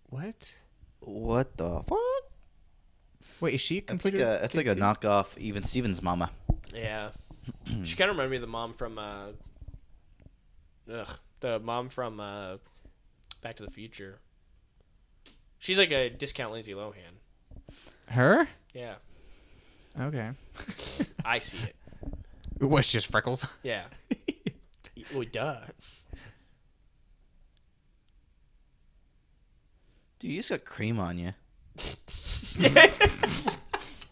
What? What the fuck? Wait, is she That's like completed? a knockoff Even Stevens mama. Yeah. She kind of reminded me of the mom from Back to the Future. She's like a discount Lindsay Lohan. Her? Yeah, Okay. I see it. Was she just freckles? Yeah. Well, duh. Dude, you just got cream on you. I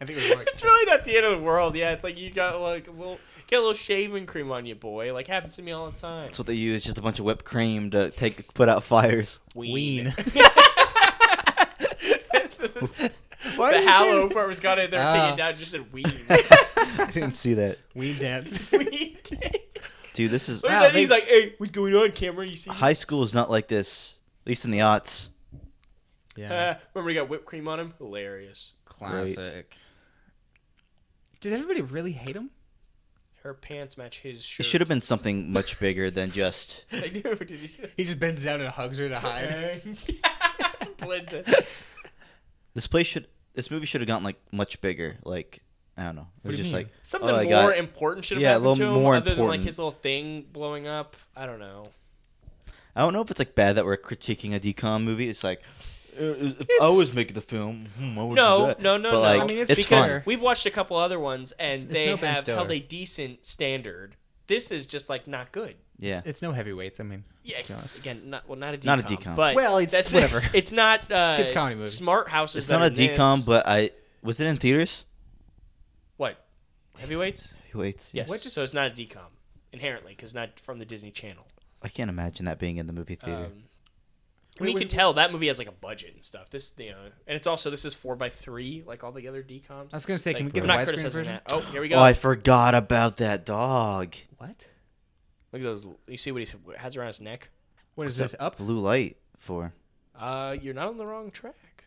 think it was more It's really not the end of the world. Yeah, it's like you got like a little shaving cream on you, boy. Like happens to me all the time. That's what they use. Just a bunch of whipped cream to put out fires. Ween. Why The did you say Hallow that? part was got it there, Ah. taking it down, just said ween. I didn't see that. Ween dance. Ween. Dude, this is... Look at that. He's like, hey, what's going on, Cameron? You see? High school is not like this, at least in the aughts. Yeah. Remember he got whipped cream on him? Hilarious. Classic. Does everybody really hate him? Her pants match his It shirt. should have been something much bigger than just... I do. Did you see He just bends down and hugs her to hide. that? Blended. This movie should have gotten, like, much bigger. Like, I don't know. It was do you just mean? like... Something I more got- important should have Yeah, a happened to little him, more other than like important. his little thing blowing up. I don't know. I don't know if it's, like, bad that we're critiquing a DCOM movie. It's like... If I was making the film, I would do No. that. But, Like, I mean, it's it's because fun. we've watched a couple other ones and It's they no Ben have Stiller. held a decent standard. This is just like not good. Yeah. It's no heavyweights. I mean, Yeah, be honest. again, not a DCOM. Not a DCOM. But Well, it's that's whatever. It's not Kids comedy movie. Smart houses. It's that not a are in DCOM, this. but was it in theaters? What? Heavyweights? Heavyweights. Yes. What? So it's not a DCOM inherently because not from the Disney Channel. I can't imagine that being in the movie theater. I mean, you can tell that movie has like a budget and stuff. This, and it's also this is 4:3, like all the other DCOMs. I was gonna say, can we get I'm the not widescreen criticizing version? that. Oh, here we go. Oh, I forgot about that dog. What? Look at those. You see what he has around his neck? What is this? Up? Blue light for. You're not on the wrong track.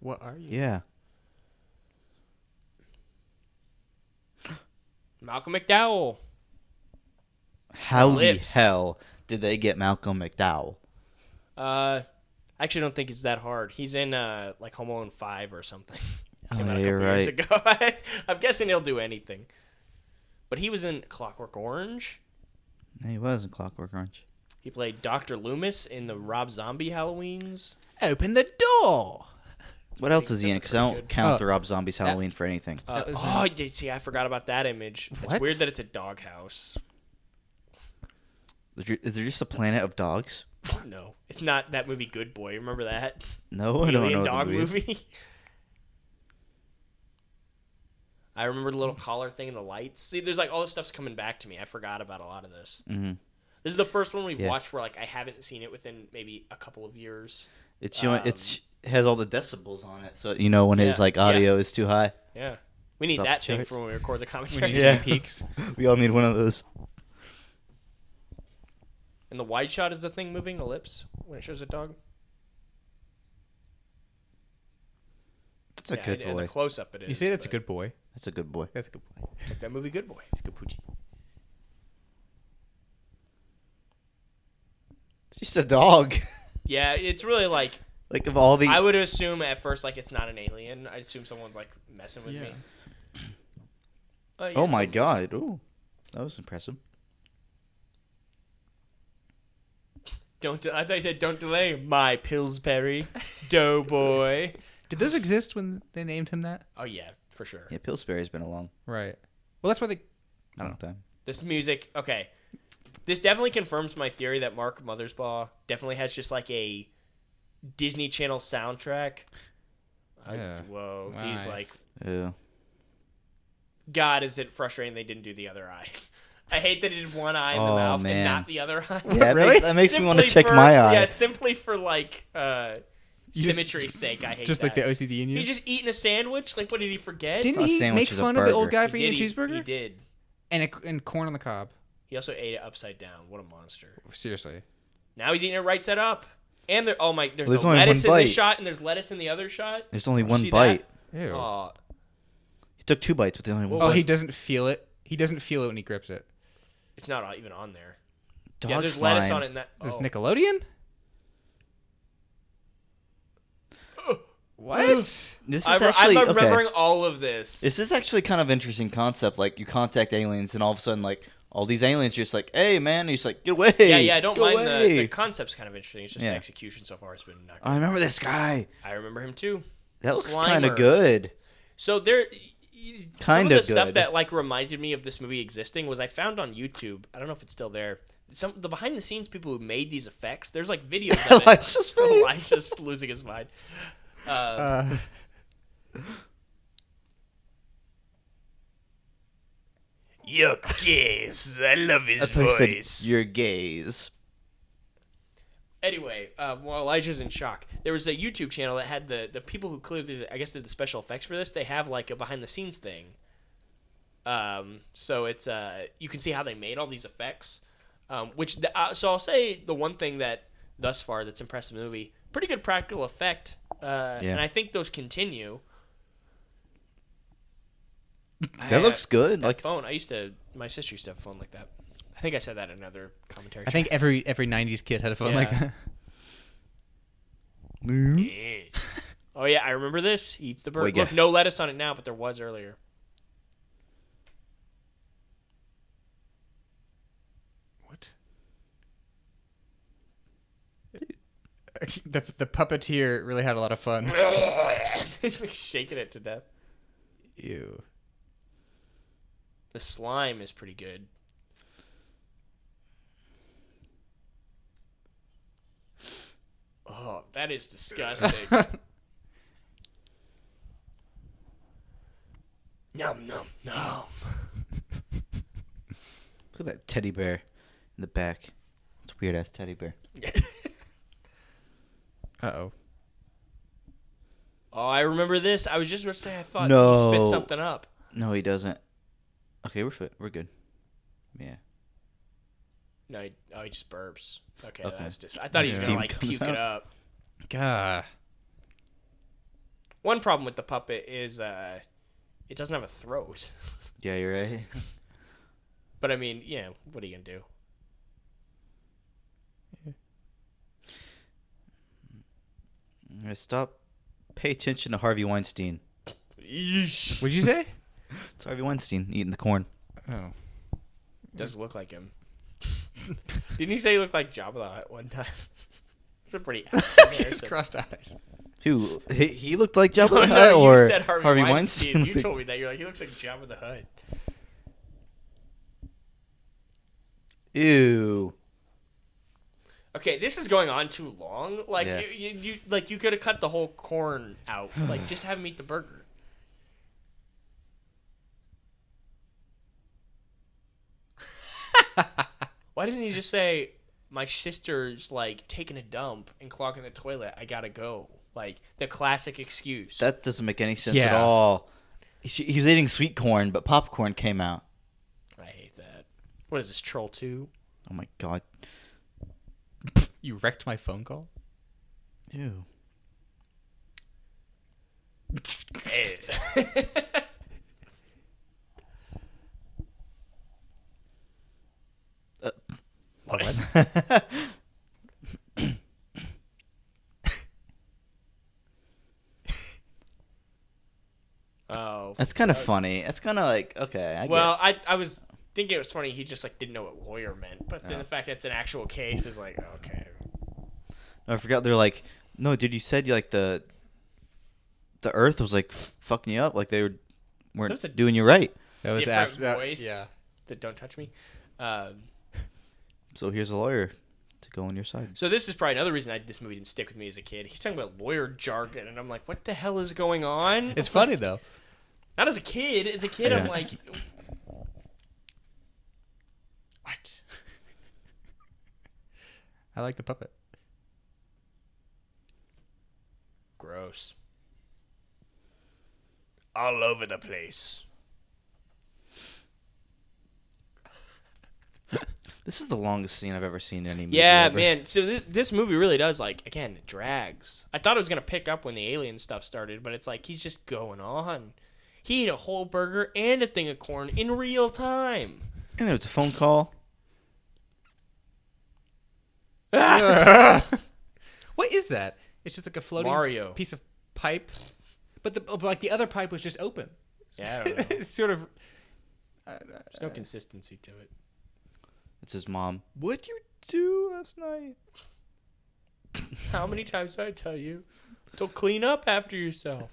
What are you? Yeah. Malcolm McDowell. How the Lips. hell did they get Malcolm McDowell? I actually don't think it's that hard. He's in like Home Alone 5 or something. Came Oh, out a you're couple years right. ago. I'm guessing he'll do anything. But he was in Clockwork Orange. Yeah, he was in Clockwork Orange. He played Dr. Loomis in the Rob Zombie Halloweens. Open the door. What else is he in? that's Because I pretty don't good. count Oh, the Rob Zombie's Halloween for anything. That was I did see. I forgot about that image. It's What? weird that it's a doghouse. Is there just a planet of dogs? No, it's not that movie Good Boy. Remember that? No, I don't Alien know. dog what the movie is. movie. I remember the little collar thing and the lights. See, there's like all this stuff's coming back to me. I forgot about a lot of this. Mm-hmm. This is the first one we've Yeah. watched where like I haven't seen it within maybe a couple of years. It's showing. It has all the decibels on it, so you know when his Yeah, like audio is too high. Yeah, we need It's off that the thing charts. for when we record the We commentary. need Yeah. Twin Peaks. We all need one of those. And the wide shot is the thing moving the lips when it shows a dog. That's a good and boy. the close up it is. You say that's a but good boy. That's a good boy. That's a good boy. it's like that movie Good Boy. It's a good poochie. It's just a dog. Yeah, it's really like Like of all the. I would assume at first like it's not an alien. I assume someone's like messing with me. Oh yes, my it is. god! Ooh, that was impressive. I thought you said don't delay my Pillsbury Doughboy. Did those exist when they named him that? Oh yeah, for sure. Yeah, Pillsbury's been a long Right. Well, that's why they. I don't know. time. This music, okay. This definitely confirms my theory that Mark Mothersbaugh definitely has just like a Disney Channel soundtrack. Yeah. Whoa, these Why? like, Yeah. God, is it frustrating they didn't do the other eye? I hate that he did one eye in the Oh, mouth man. and not the other eye. Yeah, Really? that makes me want to Simply check for- my eye. Yeah, simply for like just- symmetry's sake. I hate Just that. like the OCD in you. He's just eating a sandwich. Like, what did he forget? Didn't not a he sandwich, make it's a fun of the old burger. guy He for did, eating a cheeseburger? He did. And corn on the cob. He also ate it upside down. What a monster. Seriously. Now he's eating it right side up. And there's Well, no there's only lettuce one in this bite. shot, and there's lettuce in the other shot. There's only See one that? bite. Ew. Oh, He took 2 bites, but the only one. Oh, was- he doesn't feel it. He doesn't feel it when he grips it. it's not even on there. Dog yeah, there's slime. lettuce on it. And that, Is this oh. Nickelodeon? What? This is I'm actually remembering okay. all of this. This is actually kind of interesting concept. Like you contact aliens, and all of a sudden, like all these aliens, just like, hey man, and he's like, get away. Yeah, I don't get mind away. the concept's kind of interesting. It's just the execution so far has been not good. I remember this guy. I remember him too. That looks Slimer. kind of good. So there, some Kind of of the stuff good. that like reminded me of this movie existing was I found on YouTube. I don't know if it's still there. The behind the scenes people who made these effects. There's like videos of it. Elijah's face. Elijah's losing his mind. You're gays. I love his I thought you voice. said, you're gays. Anyway, while Elijah's in shock, there was a YouTube channel that had the people who clearly, I guess, did the special effects for this. They have like a behind the scenes thing. So it's you can see how they made all these effects. So I'll say the one thing that thus far that's impressed the movie, pretty good practical effect. And I think those continue. That looks good. That Like phone. My sister used to have a phone like that. I think I said that in another commentary. I think every 90s kid had a phone like that. Oh yeah, I remember this. He eats the burger. Wait, Look, no lettuce on it now, but there was earlier. What? The puppeteer really had a lot of fun. He's like shaking it to death. Ew. The slime is pretty good. Oh, that is disgusting. Nom nom nom. Look at that teddy bear in the back. It's a weird ass teddy bear. Uh-oh. Oh, I remember this. I was just about to say I thought No. he spit something up. No, he doesn't. Okay, we're good. Yeah. No, he just burps. Okay, Okay. that's just. I thought he was Yeah. gonna like Steam puke comes it out. up. God. One problem with the puppet is it doesn't have a throat. Yeah, you're right. But I mean, yeah, what are you gonna do? Stop. Pay attention to Harvey Weinstein. Yeesh. What'd you say? It's Harvey Weinstein eating the corn. Oh. Does look like him. Didn't he say he looked like Jabba the Hutt one time? It's a pretty accurate His comparison. crossed eyes. Who? He looked like Jabba No, the no, Hutt, or you said Harvey Weinstein. You looked told me that. You're like, he looks like Jabba the Hutt. Ew. Okay, this is going on too long. Like Yeah. you could have cut the whole corn out. Like just have him eat the burger. Why doesn't he just say, "My sister's like taking a dump and clogging the toilet. I gotta go." Like the classic excuse. That doesn't make any sense at Yeah. all. He was eating sweet corn, but popcorn came out. I hate that. What is this, Troll 2? Oh my god. You wrecked my phone call? Ew. What? Oh. That's kind of funny. That's kind of like, okay. Well, I was thinking it was funny. He just like didn't know what lawyer meant, but then Oh. the fact that it's an actual case is like, okay. No, I forgot. They're like, no, dude, you said you like the Earth was like fucking you up, like they weren't That was a doing you right. That was Different after that. voice. Yeah. That don't touch me. So here's a lawyer to go on your side. So this is probably another reason this movie didn't stick with me as a kid. He's talking about lawyer jargon, and I'm like, what the hell is going on? It's funny though. Not as a kid. As a kid, I'm Yeah. like, what? I like the puppet. Gross. All over the place. This is the longest scene I've ever seen in any movie. Yeah, ever. man. So this movie really does, like, again, it drags. I thought it was going to pick up when the alien stuff started, but it's like he's just going on. He ate a whole burger and a thing of corn in real time. And there was a phone call. What is that? It's just like a floating Mario. piece of pipe, but the other pipe was just open. Yeah, I don't know. It's sort of. There's no consistency to it. It's his mom. What'd you do last night? How many times did I tell you to clean up after yourself?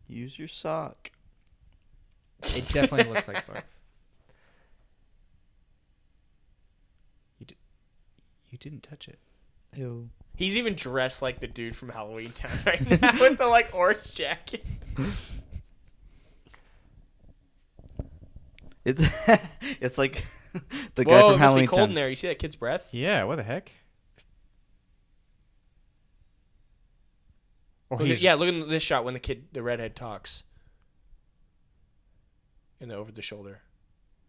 Use your sock. It definitely looks like barf. You didn't touch it. Ew. He's even dressed like the dude from Halloween Town right now with the like orange jacket. It's like the guy Whoa, from it must Halloween be cold Town. in there. You see that kid's breath? Yeah, what the heck? Or Look he's, look at this shot when the redhead talks. In the over the shoulder.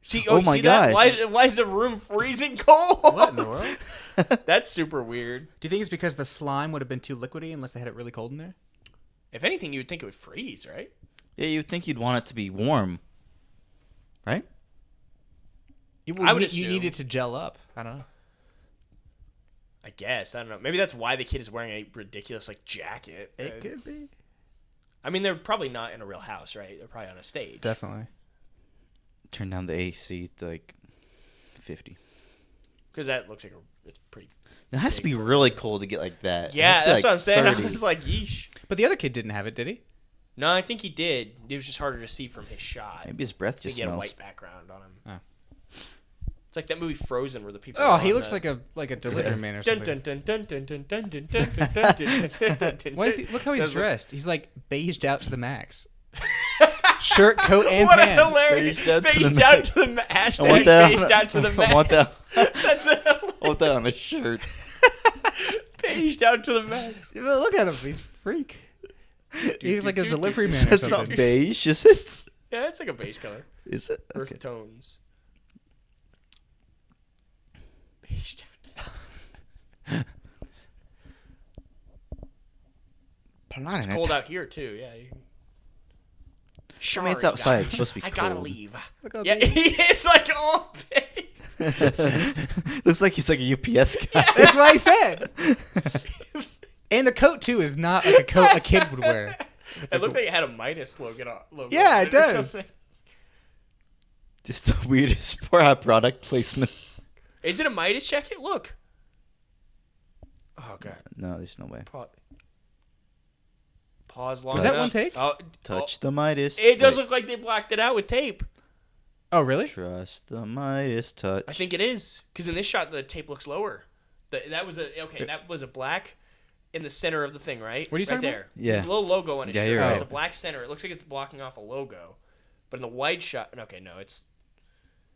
See, Oh you my see that? gosh. Why is the room freezing cold? What in the world? That's super weird. Do you think it's because the slime would have been too liquidy unless they had it really cold in there? If anything, you would think it would freeze, right? Yeah, you'd think you'd want it to be warm, right? I would you assume. need it to gel up. I don't know. I guess. I don't know. Maybe that's why the kid is wearing a ridiculous like jacket. It could be. I mean, they're probably not in a real house, right? They're probably on a stage. Definitely. Turn down the AC to like 50. Because that looks like it's pretty. It has to be really cold to get like that. It Yeah, has to be, that's like, what I'm saying. 30. I was like, yeesh. But the other kid didn't have it, did he? No, I think he did. It was just harder to see from his shot. Maybe his breath I think just he had a smells. white background on him. Oh. It's like that movie Frozen where the people. Oh, he looks like a delivery man or something. Why is he, look how he's dressed. He's like beiged out to the max. Shirt, coat, and what pants. a hilarious Beiged out to the beiged out to the max. I want that Beiged on- out to the I max. want that. That's I want that on a shirt. beiged out to the max. Look at him. He's a freak. He's like a delivery man or That's not something. beige, is it? Yeah, it's like a beige color. Is it? Earth Okay. tones. Beige out. Planet. It's cold out here too. Yeah. I mean, it's outside. It's supposed to be I cold. gotta leave. Look how Yeah, big- it's like all beige. Looks like he's like a UPS guy. That's what I said. And the coat too is not like a coat a kid would wear. It looked like it had a Midas logo Yeah, on it or does. something. Just the weirdest product placement. Is it a Midas jacket? Look. Oh god. No, there's no way. Pause long Does that enough. one take? Oh, Touch the Midas. It does Wait. look like they blacked it out with tape. Oh, really? Trust the Midas touch. I think it is because in this shot the tape looks lower. That was a black in the center of the thing, right? What are you right talking there. about? Yeah. There's a little logo on his Yeah, shirt. you're right. It's a black center. It looks like it's blocking off a logo, but in the wide shot, okay, no, it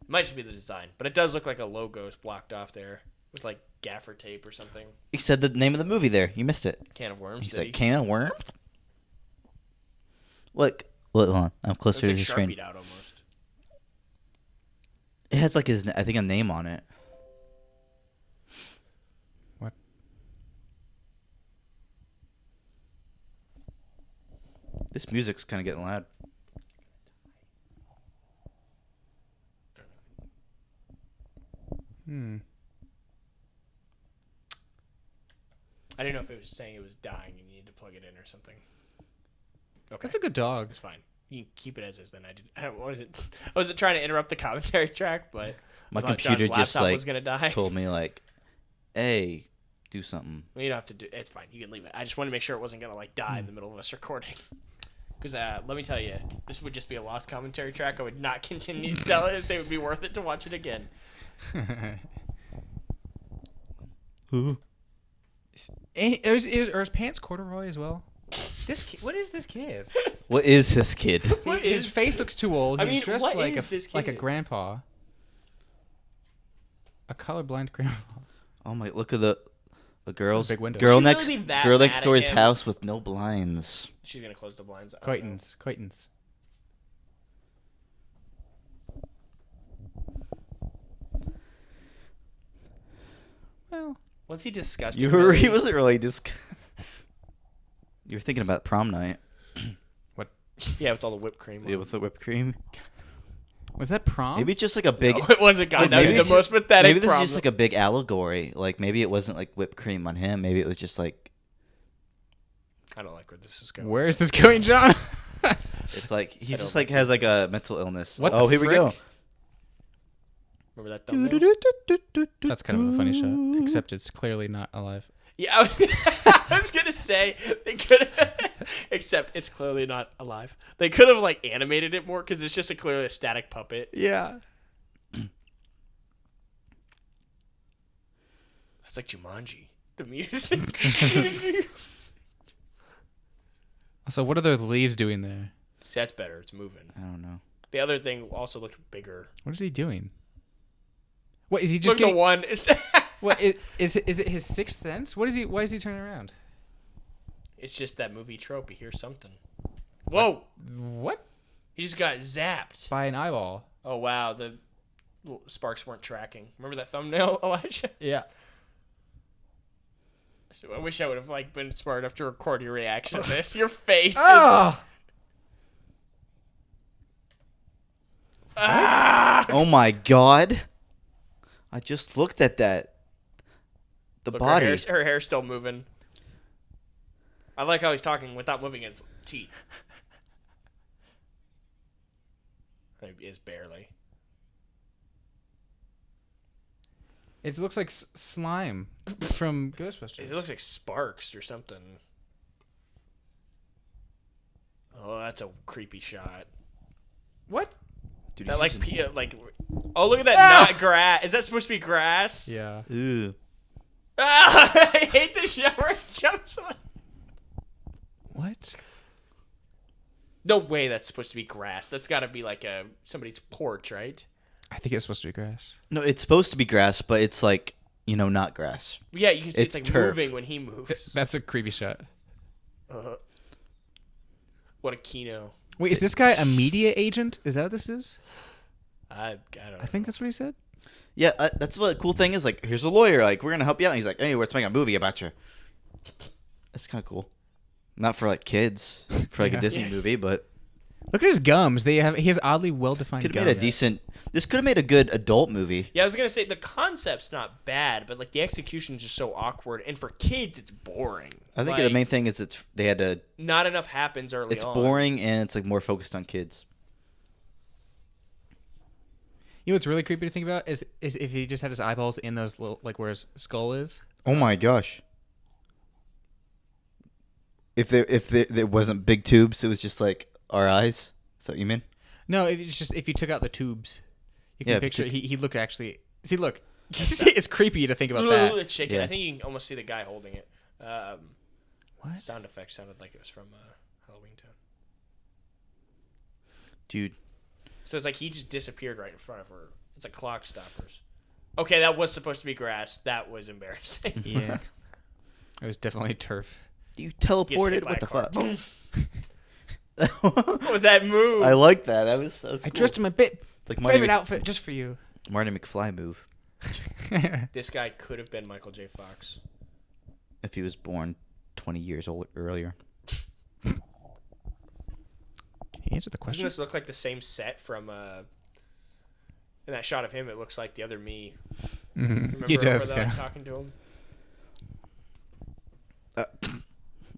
might just be the design, but it does look like a logo is blocked off there with like gaffer tape or something. He said the name of the movie there. You missed it. Can of worms. He did said he? can of worms. Look, hold on. I'm Looks closer to like the screen. Sharpied out almost. It has like I think a name on it. What? This music's kind of getting loud. I didn't know if it was saying it was dying and you need to plug it in or something. Okay, That's a good dog. it's fine. You can keep it as is. Then I wasn't trying to interrupt the commentary track, but My I thought computer John's just laptop like was gonna die. told me like, "Hey, do something." Well, you don't have to do. It's fine. You can leave it. I just wanted to make sure it wasn't gonna like die in the middle of us recording. Because let me tell you, this would just be a lost commentary track. I would not continue to tell it. It would be worth it to watch it again. Ooh. And are his pants corduroy as well? What is this kid? What is this kid? What His is- face looks too old. I He's mean, dressed what like is this like a kid? grandpa. A colorblind grandpa. Oh my! Look at the girl's big window. girl Should next really be that girl mad next at door's him. house with no blinds. She's gonna close the blinds. I don't know. Quaintance. Well, Was he disgusting? You were really? he wasn't really You were thinking about prom night. Yeah, with all the whipped cream. Yeah, on. with the whipped cream. was that prom? Maybe it's just like a big. No, it wasn't. God, Like, that would maybe be the it's most pathetic Maybe this is problem. just like a big allegory. Like maybe it wasn't like whipped cream on him. Maybe it was just like I don't like where this is going. Where is this going, John? It's like he I don't just like has like a mental illness. What Oh, the here we go. frick? Remember that thumbnail? That's kind of a funny shot, except it's clearly not alive. Yeah, I was gonna say they could, except it's clearly not alive. They could have like animated it more because it's just clearly a static puppet. Yeah. That's like Jumanji, the music. So what are those leaves doing there? See, that's better. It's moving. I don't know. The other thing also looked bigger. What is he doing? What is he just Look, the getting? one. What is it? His sixth sense? What is he? Why is he turning around? It's just that movie trope. You hear something. Whoa! What? He just got zapped. By an eyeball. Oh wow, the sparks weren't tracking. Remember that thumbnail, Elijah? Yeah. So I wish I would have like been smart enough to record your reaction to this. Your face. Oh. Oh my god! I just looked at that. The Look, body. her hair's still moving. I like how he's talking without moving his teeth. Maybe is barely. It looks like slime from It Ghostbusters. looks like sparks or something. Oh, that's a creepy shot. What? Dude, That he's like, just- like, oh look at that not grass. Is that supposed to be grass? Yeah. Ew. Ah, I hate the shower jump shot. What? No way that's supposed to be grass. That's got to be like somebody's porch, right? I think it's supposed to be grass. No, it's supposed to be grass, but it's like, not grass. Yeah, you can see it's It's like turf. moving when he moves. That's a creepy shot. What a kino. Wait, is this guy a media agent? Is that what this is? I don't know. I think that's what he said. Yeah, that's what the cool thing is. Like, here's a lawyer. Like, we're gonna help you out. And he's like, hey, let's make a movie about you. That's kind of cool. Not for like kids, for like Yeah. a Disney Yeah. movie, but Look at his gums. He has oddly well-defined could have gums. made a decent. This could have made a good adult movie. Yeah, I was gonna say the concept's not bad, but like the execution's just so awkward, and for kids it's boring. I think Like, the main thing is they had to. not enough happens early It's on. boring and it's like more focused on kids. You know what's really creepy to think about is if he just had his eyeballs in those little, like where his skull is. Oh my gosh. If there wasn't big tubes, it was just like our eyes. Is that what you mean? No, it's just if you took out the tubes, you can Yeah, picture but he looked actually. See, look, it's creepy to think about that. It's shaking. Yeah. I think you can almost see the guy holding it. What? Sound effect sounded like it was from Halloween Town. Dude. So it's like he just disappeared right in front of her. It's like clock stoppers. Okay, that was supposed to be grass. That was embarrassing. Yeah, it was definitely turf. You Gets hit teleported? by What a the car. fuck? Boom. What was that move? I like that. That was cool. I dressed in my like Marty, favorite outfit just for you. Marty McFly move. This guy could have been Michael J. Fox. If he was born 20 years earlier. Can you answer the Doesn't question? this look like the same set from in that shot of him? It looks like the other me. Remember He does. over that, Yeah. talking to him?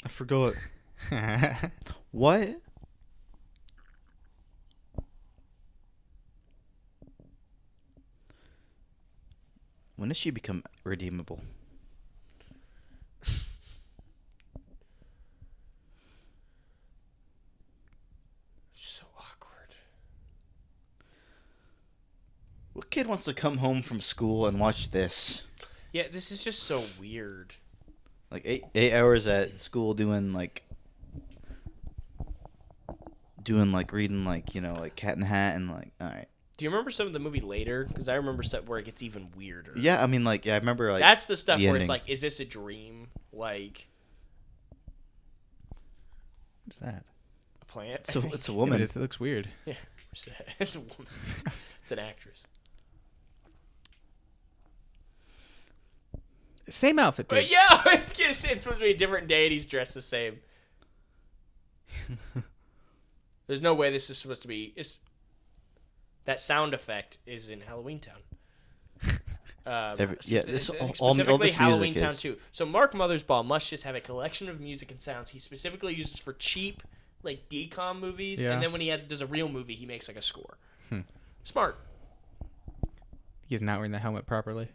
I forgot. What? When does she become redeemable? So awkward. What kid wants to come home from school and watch this? Yeah, this is just so weird. Like 8 hours at school doing reading like Cat in the Hat and like all right. Do you remember some of the movie later? Because I remember stuff where it gets even weirder. Yeah, I mean I remember like That's the stuff the where it's ending. like, is this a dream? Like What's that? a plant? it's a Yeah, woman. but it looks weird. Yeah, it's a woman. It's an actress. Same outfit, dude. But yeah, I was gonna say it's supposed to be a different day and he's dressed the same. There's no way this is supposed to be. That sound effect is in Halloween Town. Specifically this Halloween music Town is. 2. So Mark Mothersbaugh must just have a collection of music and sounds he specifically uses for cheap, like DCOM movies, Yeah. and then when he does a real movie, he makes like a score. Smart. He's not wearing the helmet properly.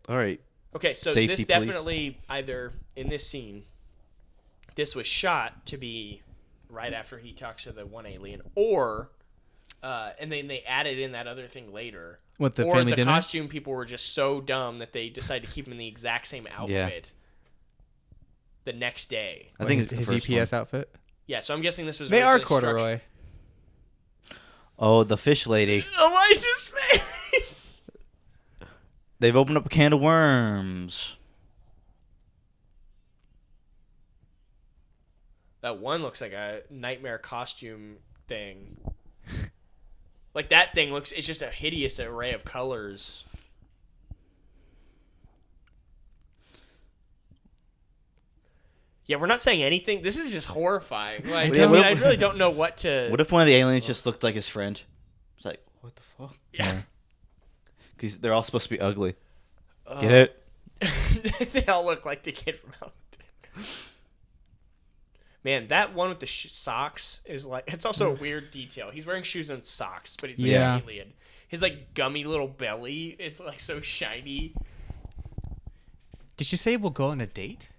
All right. Okay, so Safety, this please. definitely either in this scene, this was shot to be right after he talks to the one alien, or and then they added in that other thing later. What, the or family the dinner? costume people were just so dumb that they decided to keep him in the exact same outfit the next day. I think it's the his first UPS one. outfit. Yeah, so I'm guessing this was They are originally structured- corduroy. Oh, the fish lady. Elijah's face. They've opened up a can of worms. That one looks like a nightmare costume thing. Like that thing looks, it's just a hideous array of colors. Yeah, we're not saying anything. This is just horrifying. Like, Yeah, I really don't know what to. What if one of the aliens just looked like his friend? It's like, what the fuck? Yeah. Because they're all supposed to be ugly. Get it? They all look like the kid from Halloween. Man, that one with the socks is like, it's also a weird detail. He's wearing shoes and socks, but he's like Yeah. an alien. His like gummy little belly is like so shiny. Did you say we'll go on a date?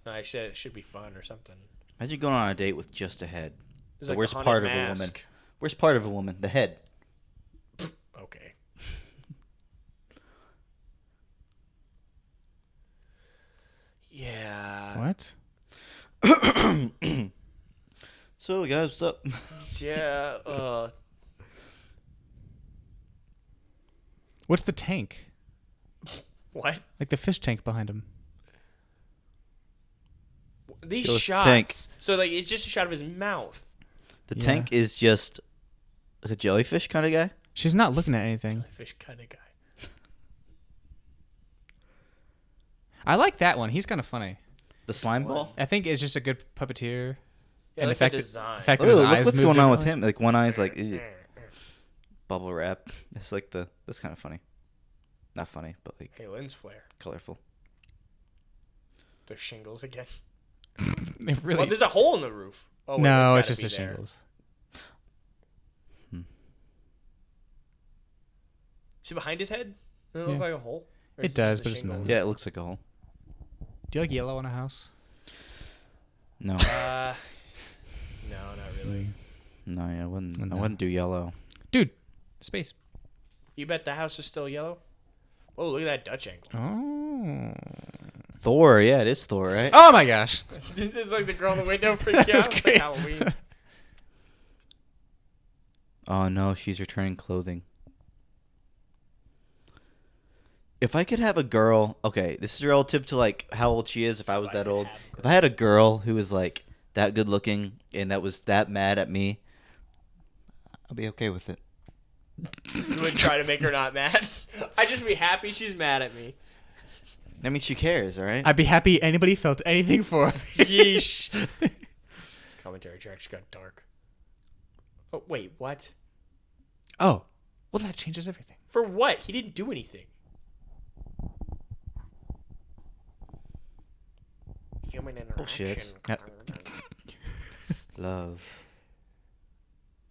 No, I said it should be fun or something. Imagine going on a date with just a head. There's The like worst haunted part of a mask. woman. Worst part of a woman, the head. Okay. Yeah. What? So, guys, what's up? Yeah. What's the tank? What? Like the fish tank behind him. These Show us the shots. tank. So like it's just a shot of his mouth. The Yeah. tank is just like a jellyfish kind of guy. She's not looking at anything. Fish kind of guy. I like that one. He's kind of funny. The slime What? ball. I think it's just a good puppeteer. Yeah, And like the fact the that- design. the fact Oh, that his look eyes what's move going on with differently. him. Like one eye's like bubble wrap. It's like that's kind of funny. Not funny, but like Hey, lens flare. colorful. There's shingles again. They really. Well, there's a hole in the roof. Oh, wait, no, it's it's gotta just be the there. shingles. See behind his head? Doesn't it Yeah. look like a hole? Or It is just does, the but it's shingles? not. Yeah, it looks like a hole. Do you like yellow in a house? No, No, not really. no, yeah, I wouldn't. No. I wouldn't do yellow. Dude, space. You bet the house is still yellow? Oh, look at that Dutch angle. Oh. Thor, yeah, it is Thor, right? Oh my gosh. It's like the girl in the window freaked out. was It's like great. Halloween. Oh no, she's returning clothing. If I could have a girl, okay, this is relative to like how old she is. If I was I that could old, have if I had a girl who was like that good looking and that was that mad at me, I'd be okay with it. You would try to make her not mad. I'd just be happy she's mad at me. I mean, she cares, all right? I'd be happy anybody felt anything for me. Yeesh. Commentary track just got dark. Oh, wait, what? Oh. Well, that changes everything. For what? He didn't do anything. Human interaction. Bullshit. Love.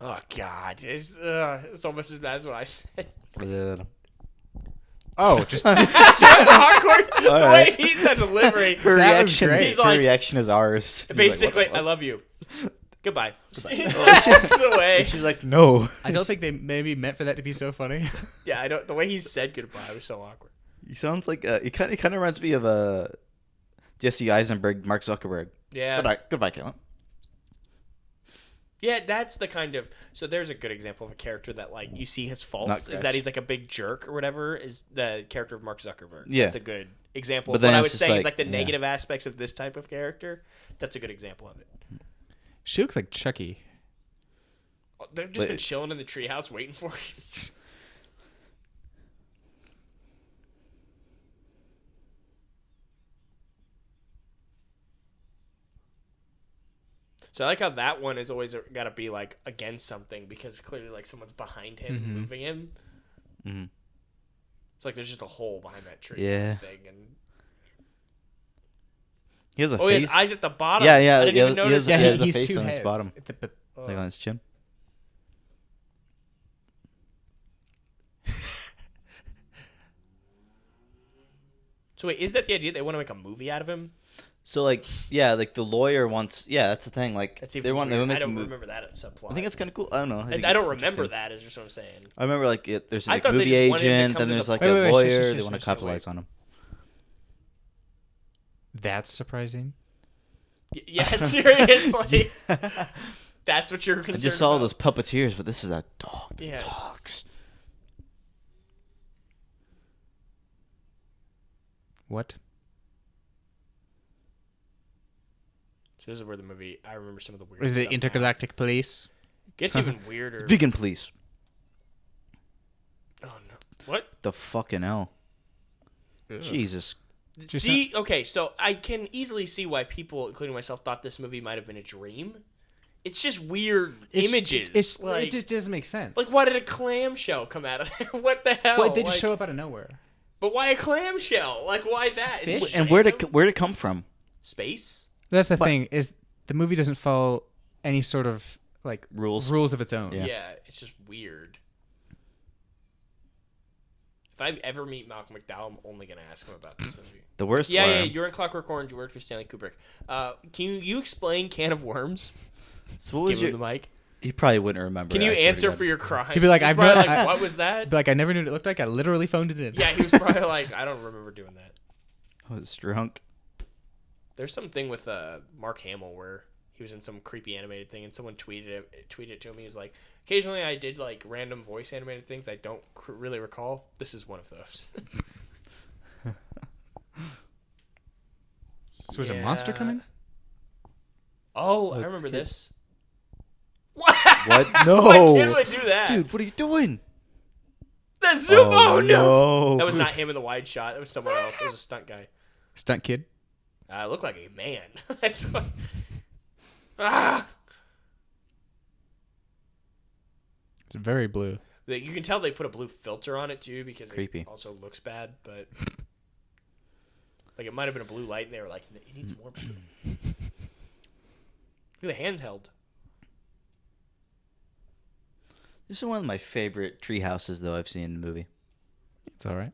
Oh, God. It's almost as bad as what I said. Oh, just Awkward. All The right. way he's that delivery. Her That was reaction, great. He's her like- reaction is ours. She's like, Basically, what the I fuck? love you. Goodbye. Oh, Walks away. And she's like, no. I don't think they maybe meant for that to be so funny. Yeah, I don't. The way he said goodbye was so awkward. He sounds like he kind of reminds me of Jesse Eisenberg, Mark Zuckerberg. Yeah. Goodbye, Caleb. Yeah, that's the kind of. So there's a good example of a character that like you see his faults is Grass. that he's like a big jerk or whatever. Is the character of Mark Zuckerberg? Yeah. That's a good example. But Of what then I it's was just saying is like- like the yeah. negative aspects of this type of character. That's a good example of it. She looks like Chucky. They've just been But- chilling in the treehouse waiting for you. So I like how that one is always got to be like against something because clearly like someone's behind him Mhm. moving him. Mhm. It's like there's just a hole behind that tree. Yeah. This thing, and He has a he face. has eyes at the bottom. Yeah, I didn't even notice. he has a he's face two on his heads. bottom, Oh. like on his chin. So wait, is that the idea? They want to make a movie out of him? So like, yeah, like the lawyer wants. Yeah, that's the thing. Like That's they even want. weird. They make I don't a movie. remember that subplot. I think it's kind of cool. I don't know. I think don't it's remember interesting. that. Is just what I'm saying. I remember like there's I like thought they movie just wanted him to agent, come then to there's the- like Wait, a wait, wait, lawyer. shush, They want to shush, capitalize on him. That's surprising. Yeah, seriously. That's what you're concerned I just saw about? those puppeteers, but this is a dog that Yeah. talks. What? So this is where the movie. I remember some of the weird. Is the stuff now. intergalactic police? Gets even weirder. Vegan, please. Oh no! What? The fucking hell. Jesus. Just See, okay, so I can easily see why people, including myself, thought this movie might have been a dream. It's just weird images. It just doesn't make sense. like, why did a clamshell come out of there? What the hell? What, they just Like, show up out of nowhere. But why a clamshell? Like, why that? It's Fish? just And where'd random. it come from? Space? That's the But- thing, is the movie doesn't follow any sort of like Rules. of its own. Yeah. Yeah, it's just weird. If I ever meet Malcolm McDowell, I'm only gonna ask him about this movie. The worst Yeah, one. yeah, you're in Clockwork Orange. You worked for Stanley Kubrick. Can you explain Can of Worms? So what was Give your? him the mic. He probably wouldn't rember. Can it, you I swear to answer God. for your crime? He'd be like, He's I've probably not- like, I- what was that? But like I never knew what it looked like. I literally phoned it in. Yeah, he was probably like, I don't remember doing that. I was drunk. There's something with Mark Hamill where he was in some creepy animated thing, and someone tweeted it to me. He's like, occasionally I did like random voice animated things I don't really recall. This is one of those. So is a monster Yeah. coming? Oh, I it's the remember kid. this. What? Why No. can't I do that? Dude, what are you doing? That zoom! Oh, no! no. That was not him in the wide shot. That was someone else. It was a stunt guy. Stunt kid. I look like a man. That's what. Ah! It's very blue. You can tell they put a blue filter on it too because Creepy. it also looks bad, but like it might have been a blue light and they were like, it needs more blue. Look at the handheld. This is one of my favorite tree houses, though, I've seen in the movie. It's all right.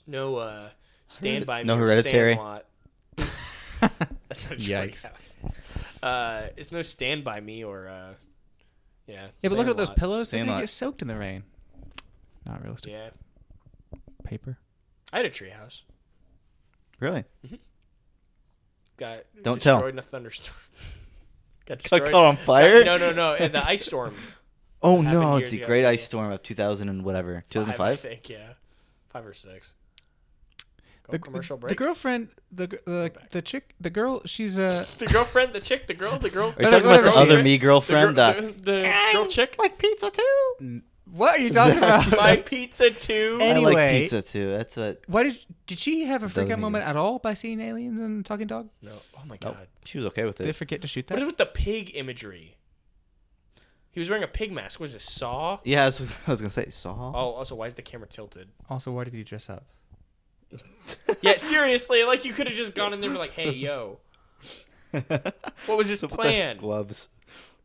No Stand By Me. No or Hereditary? Sandlot. That's not a tree Yikes. house. It's no Stand By Me or yeah. Yeah, but look at those Sandlot. pillows. They're gonna Sandlot. get soaked in the rain. Not realistic. Yeah, Paper. I had a tree house. Really? Got Don't destroyed tell. in a thunderstorm. Got Got destroyed. caught on fire? No. In the ice storm. Oh, Happened no. years The ago, Great yeah. Ice Storm of 2000 and whatever. 2005? I think, yeah. 5 or 6. Go commercial break. The girlfriend, the chick, the girl. She's The girlfriend, the chick, the girl. Are you Whatever- talking about the whatever she other is. me girlfriend? The girl chick. like pizza, too. What are you talking about? My pizza too. And- I like Anyway. pizza, too. That's what... Why did she have a freak Doesn't out mean moment at all by seeing aliens and talking dog? No. Oh my Oh, god. she was okay with Did they it. forget to shoot What is that? with the pig imagery? He was wearing a pig mask. What is this, Saw? Yeah, that's what I was going to say. Saw? Oh, also, why is the camera tilted? Also, why did he dress up? Yeah, seriously, like you could have just gone in there and be like, hey, yo. What was his With the plan? gloves.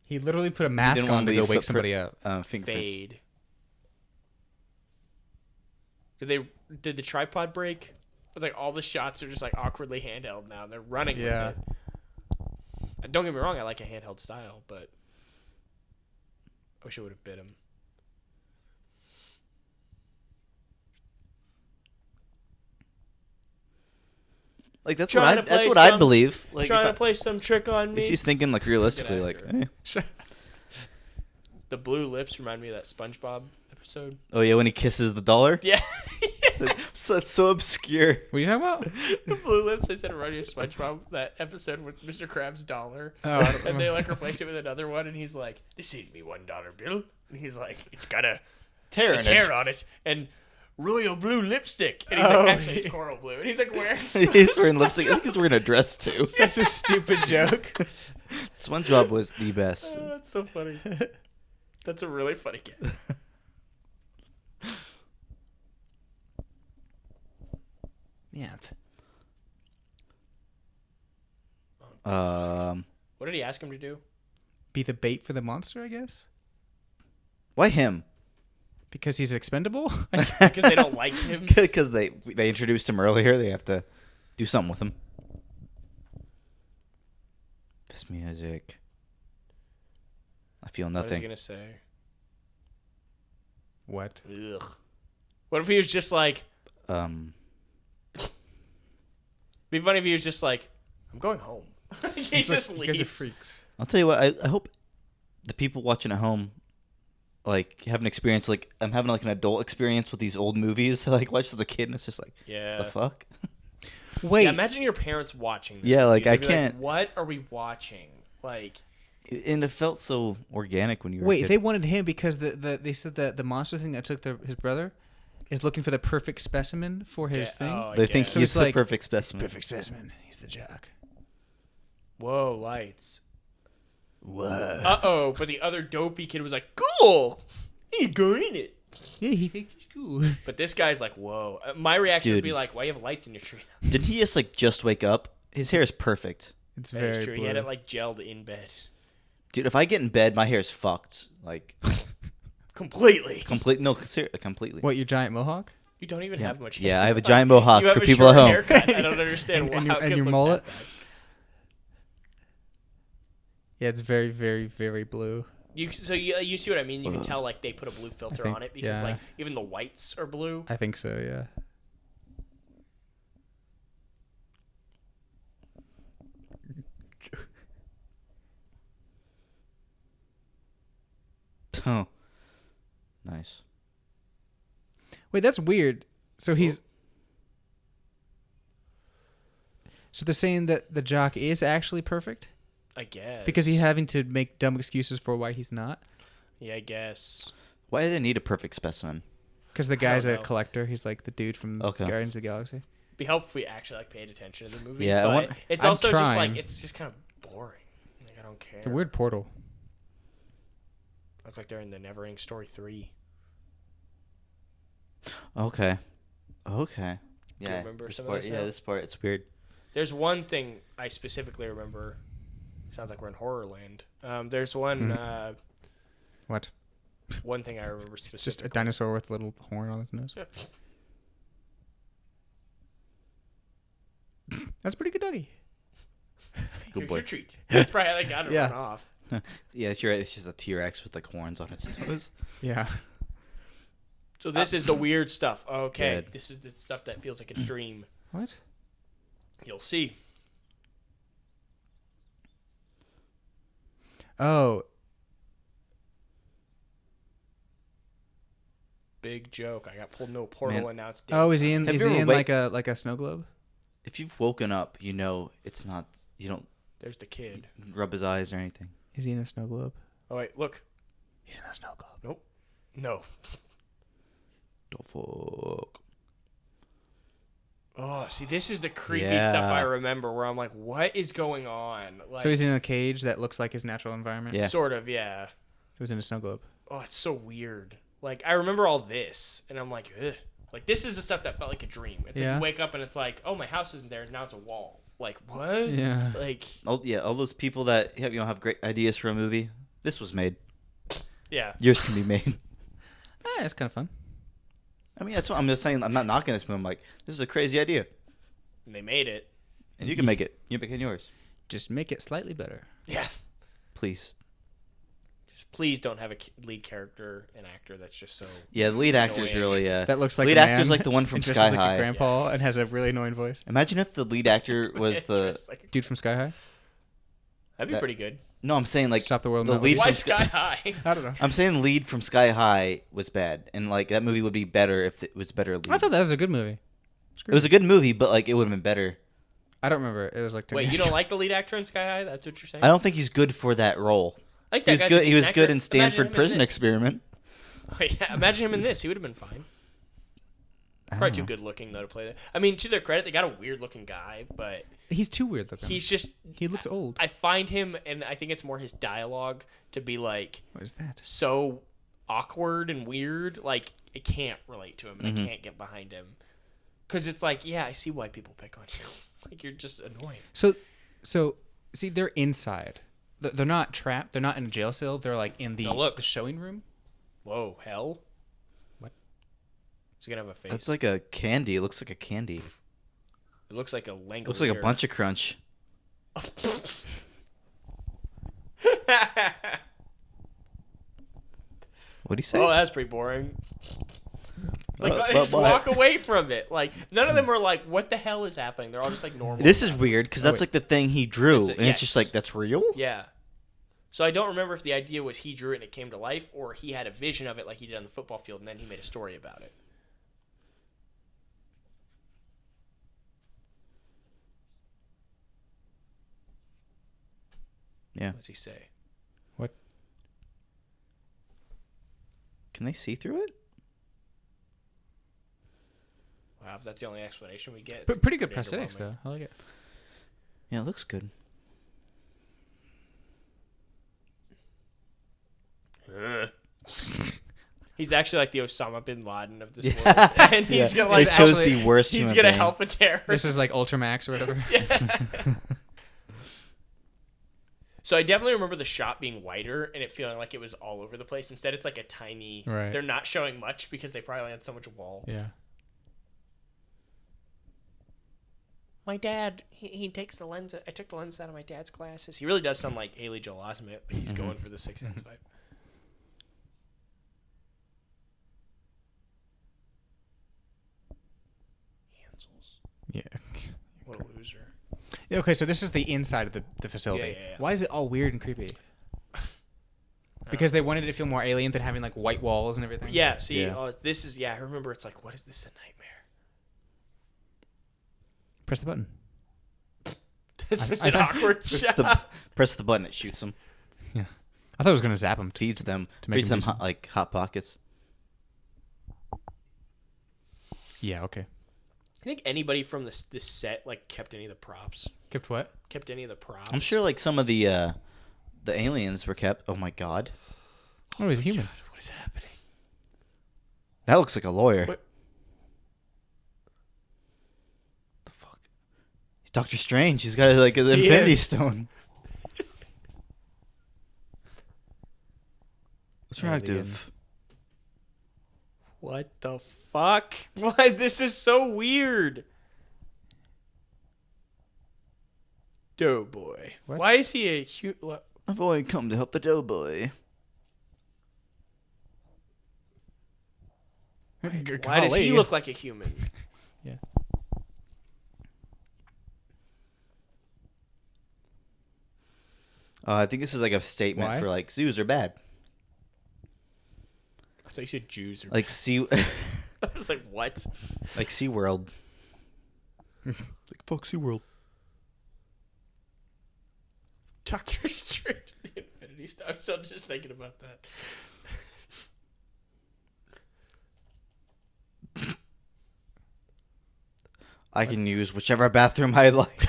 He literally put a mask didn't on want to to go leave wake footprint- somebody up. Fingerprints. Fade. Did the tripod break? It's like all the shots are just like awkwardly handheld now. And they're running Yeah. with it. Don't get me wrong, I like a handheld style, but I wish I would have bit him. Like, that's Trying what to play I'd some- believe. Like, Trying if to play some trick on me. he's thinking, like, realistically, like, actor. eh. The blue lips remind me of that SpongeBob episode. Oh, yeah, when he kisses the dollar? Yeah. So that's so obscure. What are you talking about? The blue lips, I said, remind me of SpongeBob, that episode with Mr. Krabs' dollar. Oh, I don't And they like replace it with another one, and he's like, "This ain't me $1 bill." And he's like, "It's got a Tear tear on it and royal blue lipstick." And he's Oh. like, "Actually, it's coral blue." And he's like, "Where?" He's wearing lipstick. I think he's wearing a dress, too. Such a stupid joke. SpongeBob was the best. Oh, that's so funny. That's a really funny get. Yeah. What did he ask him to do? Be the bait for the monster, I guess. Why him? Because he's expendable. Because they don't like him. Because they introduced him earlier. They have to do something with him. This music. I feel What was nothing. he gonna say? What? Ugh. What if he was just like? Be funny if he was just like, I'm going home. He just You guys are leaves. freaks. I'll tell you what. I hope the people watching at home, like, have an experience like I'm having like an adult experience with these old movies. I like watched as a kid, and it's just like, Yeah. the fuck. Wait. Yeah, imagine your parents watching this. Yeah, with like, you. I They'd be can't- what are we watching? Like, And it felt so organic when you were. Wait, a kid. they wanted him because they said that the monster thing that took his brother is looking for the perfect specimen for his Yeah, thing. oh, They think guess. So he's it's the like, perfect specimen. Perfect specimen. He's the jock. whoa, lights. What? Oh, but the other dopey kid was like, cool. He's good in it. Yeah, he thinks he's cool. But this guy's like, whoa. My reaction would Dude. be like, why you have lights in your tree? Did he just wake up? His hair is perfect. It's That is very true. blue. He had it like gelled in bed. Dude, if I get in bed, my hair is fucked. Like, Completely. completely. What, your giant mohawk? You don't even have much hair. Yeah, I have a giant mohawk You have for a people at short home. haircut. I don't understand And how your- it and could your look mullet? that bad. Yeah, it's very, very, very blue. You see what I mean? You can tell like they put a blue filter think- on it because yeah. like even the whites are blue. I think so, yeah. Oh, nice. Wait, that's weird. So he's... So they're saying that the jock is actually perfect? I guess. Because he's having to make dumb excuses for why he's not? Yeah, I guess. Why do they need a perfect specimen? Because the I guy's don't a know. collector. He's like the dude from Okay. Guardians of the Galaxy. Be helpful if we actually like paid attention to the movie. Yeah, I but want- it's I'm also just trying. like it's just kind of boring. Like I don't care. It's a weird portal. Look like they're in the Neverending Story 3. Okay. Yeah. Do you remember this some of part, this yeah, now? this part, it's weird. There's one thing I specifically remember. Sounds like we're in Horrorland. There's one What? one thing I remember It's specifically. just a dinosaur with a little horn on his nose. That's pretty good, doggy. Here's boy. your treat. That's probably how they got it Yeah. run off. Yeah, you're right. It's just a T-Rex with like horns on its nose. Yeah. So this is the weird stuff. Okay, Good. this is the stuff that feels like a dream. What? You'll see. Oh, Big joke. I got pulled into a portal Man. and now it's oh, is he in? Have Is you he ever in wake- like a snow globe? If you've woken up, you know it's not. You don't There's the kid. rub his eyes or anything. Is he in a snow globe? Oh wait, look. He's in a snow globe. No. The fuck. Oh, see, this is the creepy Yeah. stuff I remember where I'm like, what is going on? Like, So he's in a cage that looks like his natural environment. Yeah. sort of, yeah. He was in a snow globe. Oh, it's so weird. Like, I remember all this, and I'm like, ugh. Like, this is the stuff that felt like a dream. It's Yeah. like you wake up and it's like, oh, my house isn't there, and now it's a wall. Like, what? Yeah. Like, All those people that have great ideas for a movie. This was made. yeah. Yours can be made. It's kind of fun. I mean, that's what I'm just saying. I'm not knocking this movie. I'm like, this is a crazy idea, And they made it. and you can make it. You make it yours, Just make it slightly better. Yeah. please. Just please don't have a lead character, an actor that's just so. Yeah, the lead actor's Annoying. really. That looks like lead a actor's man like the one from and dresses Sky like High. a grandpa and has a really annoying voice. Imagine if the lead actor was the. Just like- Dude from Sky High. That'd be that- pretty good. No, I'm saying like Stop the World the Not lead Why from Sky High? I don't know. I'm saying lead from Sky High was bad, and like that movie would be better if it was better lead. I thought that was a good movie. It was a good movie, but like it would have been better. I don't remember. It was like 10 Wait, years you don't ago. like the lead actor in Sky High? That's what you're saying? I don't think he's good for that role. I think He that was guy's a good. He was decent good actor. in Stanford Prison Experiment. Oh, yeah, imagine him in this. He would have been fine. Probably too good looking though to play that. I mean, to their credit, they got a weird looking guy, but He's too weird looking. he's just. He looks old. I find him, and I think it's more his dialogue to be like What is that? so awkward and weird. Like I can't relate to him, and I can't get behind him. Because it's like, yeah, I see why people pick on you. Like, you're just annoying. So, see, they're inside. They're not trapped. They're not in a jail cell. They're like in the, Now look. the showing room. Whoa, hell? What? He's going to have a face. That's like a candy. It looks like a candy. It looks like a Langolier. Looks like a bunch of crunch. What'd he say? Oh, that's pretty boring. Like, But just what? walk away from it. Like, none of them are like, what the hell is happening? They're all just like normal. This is weird because that's wait. like the thing he drew, Is it? and it's Yes. just like that's real. Yeah. So I don't remember if the idea was he drew it and it came to life, or he had a vision of it like he did on the football field, and then he made a story about it. Yeah. What does he say? What? Can they see through it? Wow, if that's the only explanation we get. Pretty good pretty prosthetics, though. underwhelming. I like it. Yeah, it looks good. He's actually like the Osama bin Laden of this world, and he's gonna like it shows actually- the worst. He's human gonna being. help a terrorist. This is like Ultramax or whatever. Yeah. So I definitely remember the shot being wider and it feeling like it was all over the place. Instead, it's like a tiny. Right. They're not showing much because they probably had so much wall. Yeah. My dad, he takes the lens. I took the lens out of my dad's glasses. He really does sound like Haley Joel Osment. Like he's going for the 6 inch pipe. Hansels. Yeah. What a loser. Yeah, okay, so this is the inside of the facility. Yeah. Why is it all weird and creepy? Because they wanted it to feel more alien than having like white walls and everything. Yeah, see, Yeah. this is, I remember it's like, what is this, a nightmare? Press the button. This is I- an awkward shot. Press the button. It shoots them. Yeah. I thought it was gonna zap him. Feeds them. To make Feeds them them do hot, like hot pockets. Yeah. Okay. I think anybody from this set, like, kept any of the props. Kept what? Kept any of the props. I'm sure like some of the aliens were kept. Oh my god, Oh, he's a human. God, what is happening? that looks like a lawyer. What? The fuck? He's Doctor Strange. He's got like an He Infinity is. Stone. What's Alien. reactive? What the fuck? What? This is so weird. Doughboy. What? Why is he a what? I've only come to help the doughboy. Why does he look like a human? Yeah. I think this is like a statement Why? for like zoos are bad. I thought you said Jews. Or Like sea, I was like, what? like SeaWorld. Like fuck SeaWorld. Doctor Strange, the Infinity Stone. I'm still just thinking about that. I can use whichever bathroom I like.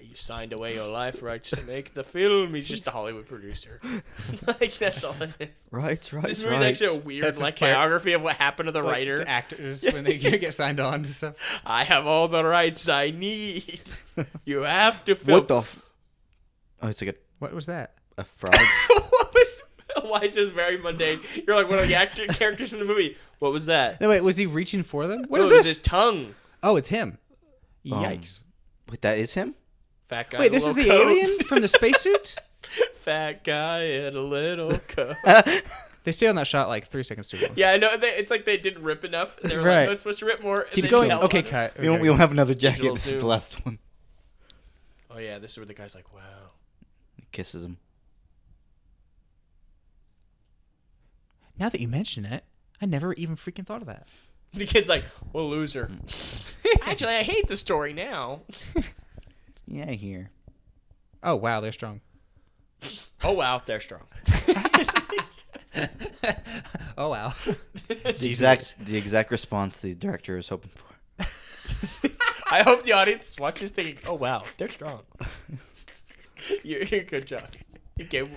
You signed away your life rights to make the film. He's just a Hollywood producer. Like, that's all it is. Right. This movie's actually a weird, That's like, inspired- biography of what happened to the Like, writer. to actors when they get signed on to stuff. I have all the rights I need. You have to film. What the? Oh, it's like What was that? a frog. What was? Why is this very mundane? You're like one of the characters in the movie. What was that? No, wait, was he reaching for them? What No, is it was this? his tongue. Oh, it's him. Yikes. Wait, that is him? Fat guy. Wait, in a this is the little coat. alien from the spacesuit? Fat guy in a little coat. They stayed on that shot like 3 seconds too long. Yeah, I know. It's like they didn't rip enough. They were Right. like, "Oh, it's supposed to rip more." And Keep they going. held Okay, on it. cut. We don't have another jacket. Digital This is zoom. the last one. Oh yeah, this is where the guy's like, "Wow." He kisses him. Now that you mention it, I never even freaking thought of that. The kid's like, "Well, loser." Actually, I hate the story now. Yeah, here. Oh, wow, they're strong. Oh wow, they're strong. Oh, wow. The exact response the director is hoping for. I hope the audience is watching this thinking, "Oh wow, they're strong." You're good job. Okay,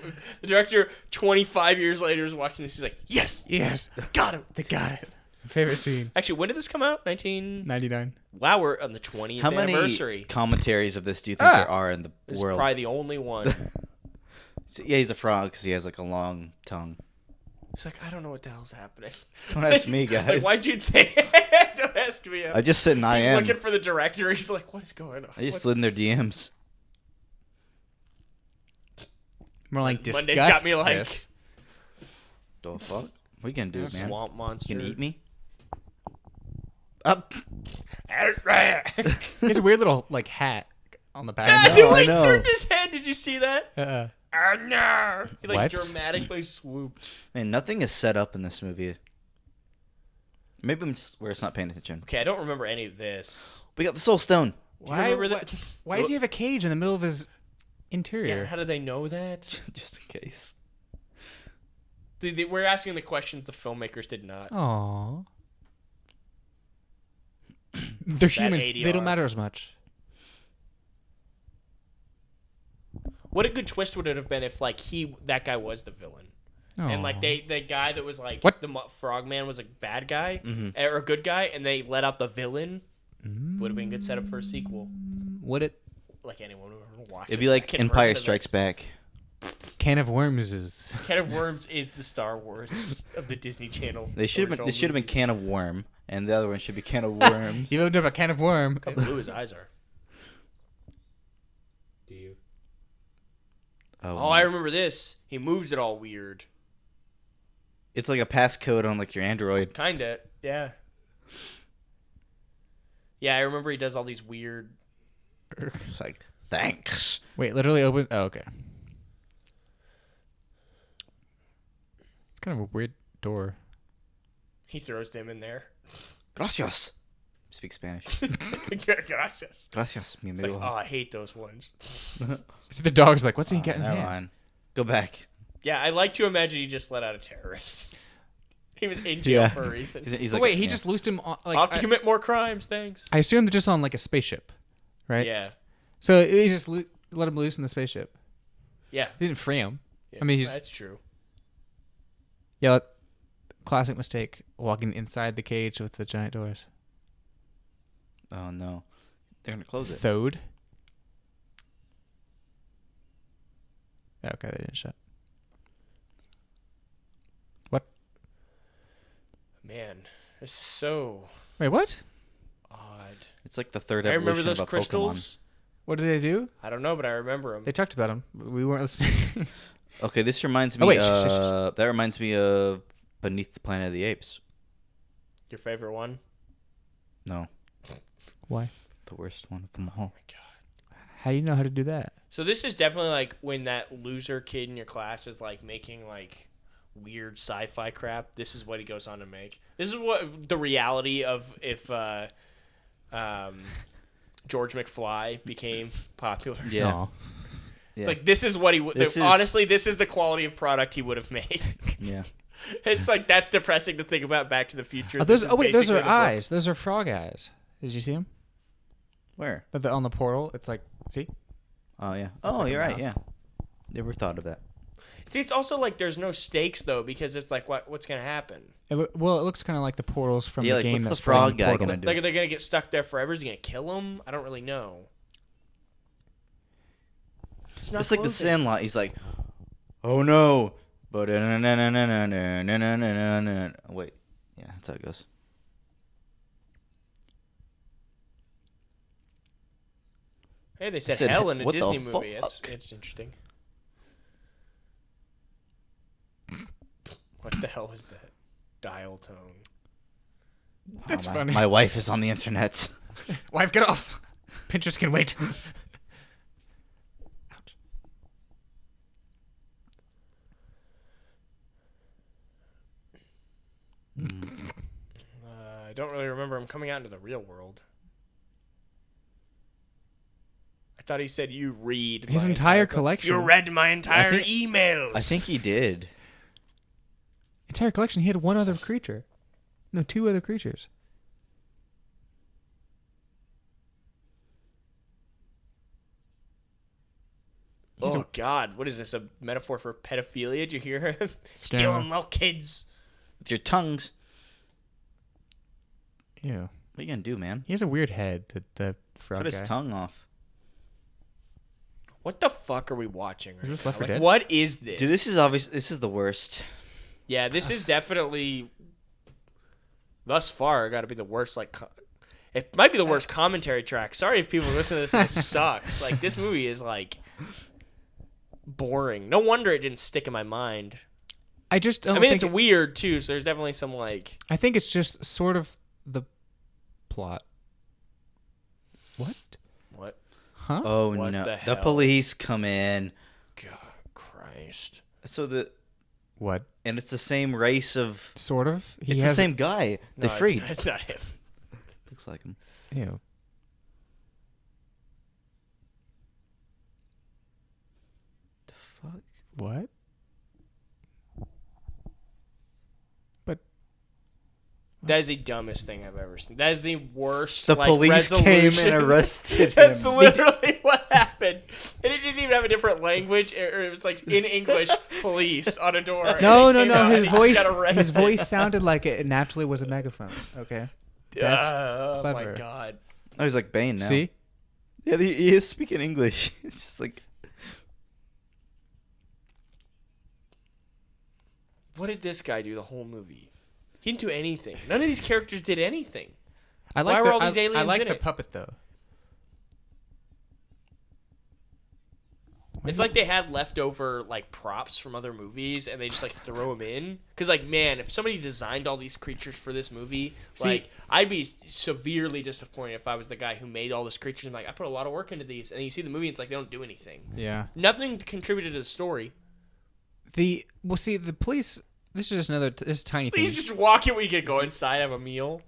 the director 25 years later is watching this. He's like, "Yes, Yes. got him." They got it. Favorite scene. Actually, when did this come out? 99. Wow, we're on the 20th How many anniversary. commentaries of this do you think there are in the This is world? probably the only one. So, yeah, he's a frog because he has like a long tongue. He's like, I don't know what the hell's happening. Don't ask me, guys. Like, why'd you think? Don't ask me. I just sit in He's IM. looking for the director. He's like, what is going on? I just slid in their DMs. More like disgust. Monday's got me like Yes. The fuck? What are you gonna do, man? swamp monster. You gonna eat me? Up. He has a weird little like hat on the back. Ah, know, the way I he know. turned his head. Did you see that? Oh no! He like What? dramatically swooped. Man, nothing is set up in this movie. Maybe I'm just where it's not paying attention. Okay, I don't remember any of this. We got the soul stone. Do you remember that? Why does he have a cage in the middle of his interior? Yeah, how did they know that? Just in case. We're asking the questions the filmmakers did not. Aww. They're humans. They ADR. don't matter as much. What a good twist would it have been if like that guy was the villain, and like Aw. the guy that was like What? the frogman was a bad guy Mm-hmm. or a good guy, and they let out the villain. Would have been a good setup for a sequel. Would it? Like anyone would ever watch. It'd a be like second Empire version of Strikes this. Back. Can of Worms is. Can of Worms is the Star Wars of the Disney Channel. They should have been. original They should have been movies. Can of Worm, and the other one should be Can of Worms. You opened up a can of worm. Look how blue his eyes are. Do you? Oh, I remember this. He moves it all weird. It's like a passcode on like your Android. Kinda, yeah. Yeah, I remember he does all these weird. It's like thanks. Wait, literally open. Oh, okay. It's kind of a weird door. He throws them in there. Gracias. Speak Spanish. Gracias. Gracias, mi It's like, amigo. oh, I hate those ones. See, the dog's like, what's he got in his Never hand? mind. Go back. Yeah, I like to imagine he just let out a terrorist. He was in jail Yeah. for a reason. He's Oh, like, wait, he yeah. just loosed him on. Like, Off to commit more crimes, thanks. I assumed just on like a spaceship, right? Yeah. So he just let him loose in the spaceship. Yeah. He didn't free him. Yeah, I mean, he's that's true. yeah. Classic mistake: walking inside the cage with the giant doors. Oh no, they're gonna close it. Thode. Okay, they didn't shut. What? Man, this is so Wait, what? odd. It's like the third I evolution remember those of a crystals. What did they do? I don't know, but I remember them. They talked about them. We weren't listening. Pokemon. Okay, this reminds me. Oh, wait, shush. That reminds me of Beneath the Planet of the Apes. Your favorite one? No, Why? the worst one of them all. Oh my god. How do you know how to do that? So this is definitely like when that loser kid in your class is like making like weird sci-fi crap. This is what he goes on to make. This is what the reality of if George McFly became popular. Yeah. Aw. Yeah. It's like this is what he would. This is- Honestly, this is the quality of product he would have made. Yeah. It's like that's depressing to think about. Back to the Future. Oh, those. This is Oh wait, those basically are the book. eyes. Those are frog eyes. Did you see them? Where? On the portal, it's like, see? Oh yeah. Oh, like a you're right. mouth. Yeah. Never thought of that. See, it's also like there's no stakes though because it's like what's gonna happen? Well, it looks kind of like the portals from Yeah, the like, game. what's the that's frog playing guy Portal. gonna do? Like, are they gonna get stuck there forever? Is he gonna kill him? I don't really know. It's not It's like the closing. Sandlot. He's like, oh no. But wait, yeah, that's how it goes. Hey, they said said, hell in a what the Disney movie. fuck? It's interesting. What the hell is that? Dial tone. That's Oh, funny. My wife is on the internet. Wife, get off. Pinterest can wait. Ouch. I don't really remember him coming out into the real world. I thought he said you read His my entire co- collection. You read my entire think- emails. I think he did. Entire collection. He had one other creature. No, two other creatures. Oh God, what is this? A metaphor for pedophilia? Did you hear him? Stealing Stealing little kids. With your tongues. Ew. What are you gonna do, man? He has a weird head. The frog Cut guy. his tongue off. What the fuck are we watching? Is right this now? Left 4 Like, Dead? what is this? Dude, this is obvious. This is the worst. Yeah, this is definitely thus far got to be the worst. Like, it might be the worst commentary track. Sorry if people listen to this and it sucks. Like, this movie is like boring. No wonder it didn't stick in my mind. I just don't I mean, think it's weird too. So there's definitely some like. I think it's just sort of the plot. What? What? Huh? Oh What no! the The hell? police come in. God, Christ. So What? and it's the same race of. Sort of. It's the same guy. They No, freed. It's not him. Looks like him. Ew. The fuck? What? That is the dumbest thing I've ever seen. That is the worst. The like, police came resolution. and arrested That's him. literally what happened. And it didn't even have a different language, or it was like in English, police on a door. and No, it no, came no. out and His he voice. got arrested. His voice sounded like it naturally was a megaphone. Okay. That's Oh clever. my god. Oh, he's like Bane now. See. Yeah, he is speaking English. It's just like. What did this guy do the whole movie? He didn't do anything. None of these characters did anything. I like Why the, were all these I aliens like in the it? puppet though. It's like they had leftover like props from other movies, and they just like throw them in. Cause like, man, if somebody designed all these creatures for this movie, like I'd be severely disappointed if I was the guy who made all these creatures. And like, I put a lot of work into these, and you see the movie, it's like they don't do anything. Yeah. Nothing contributed to the story. The police. This is just another. This is tiny thing. Please just walk it. We could go inside, have a meal.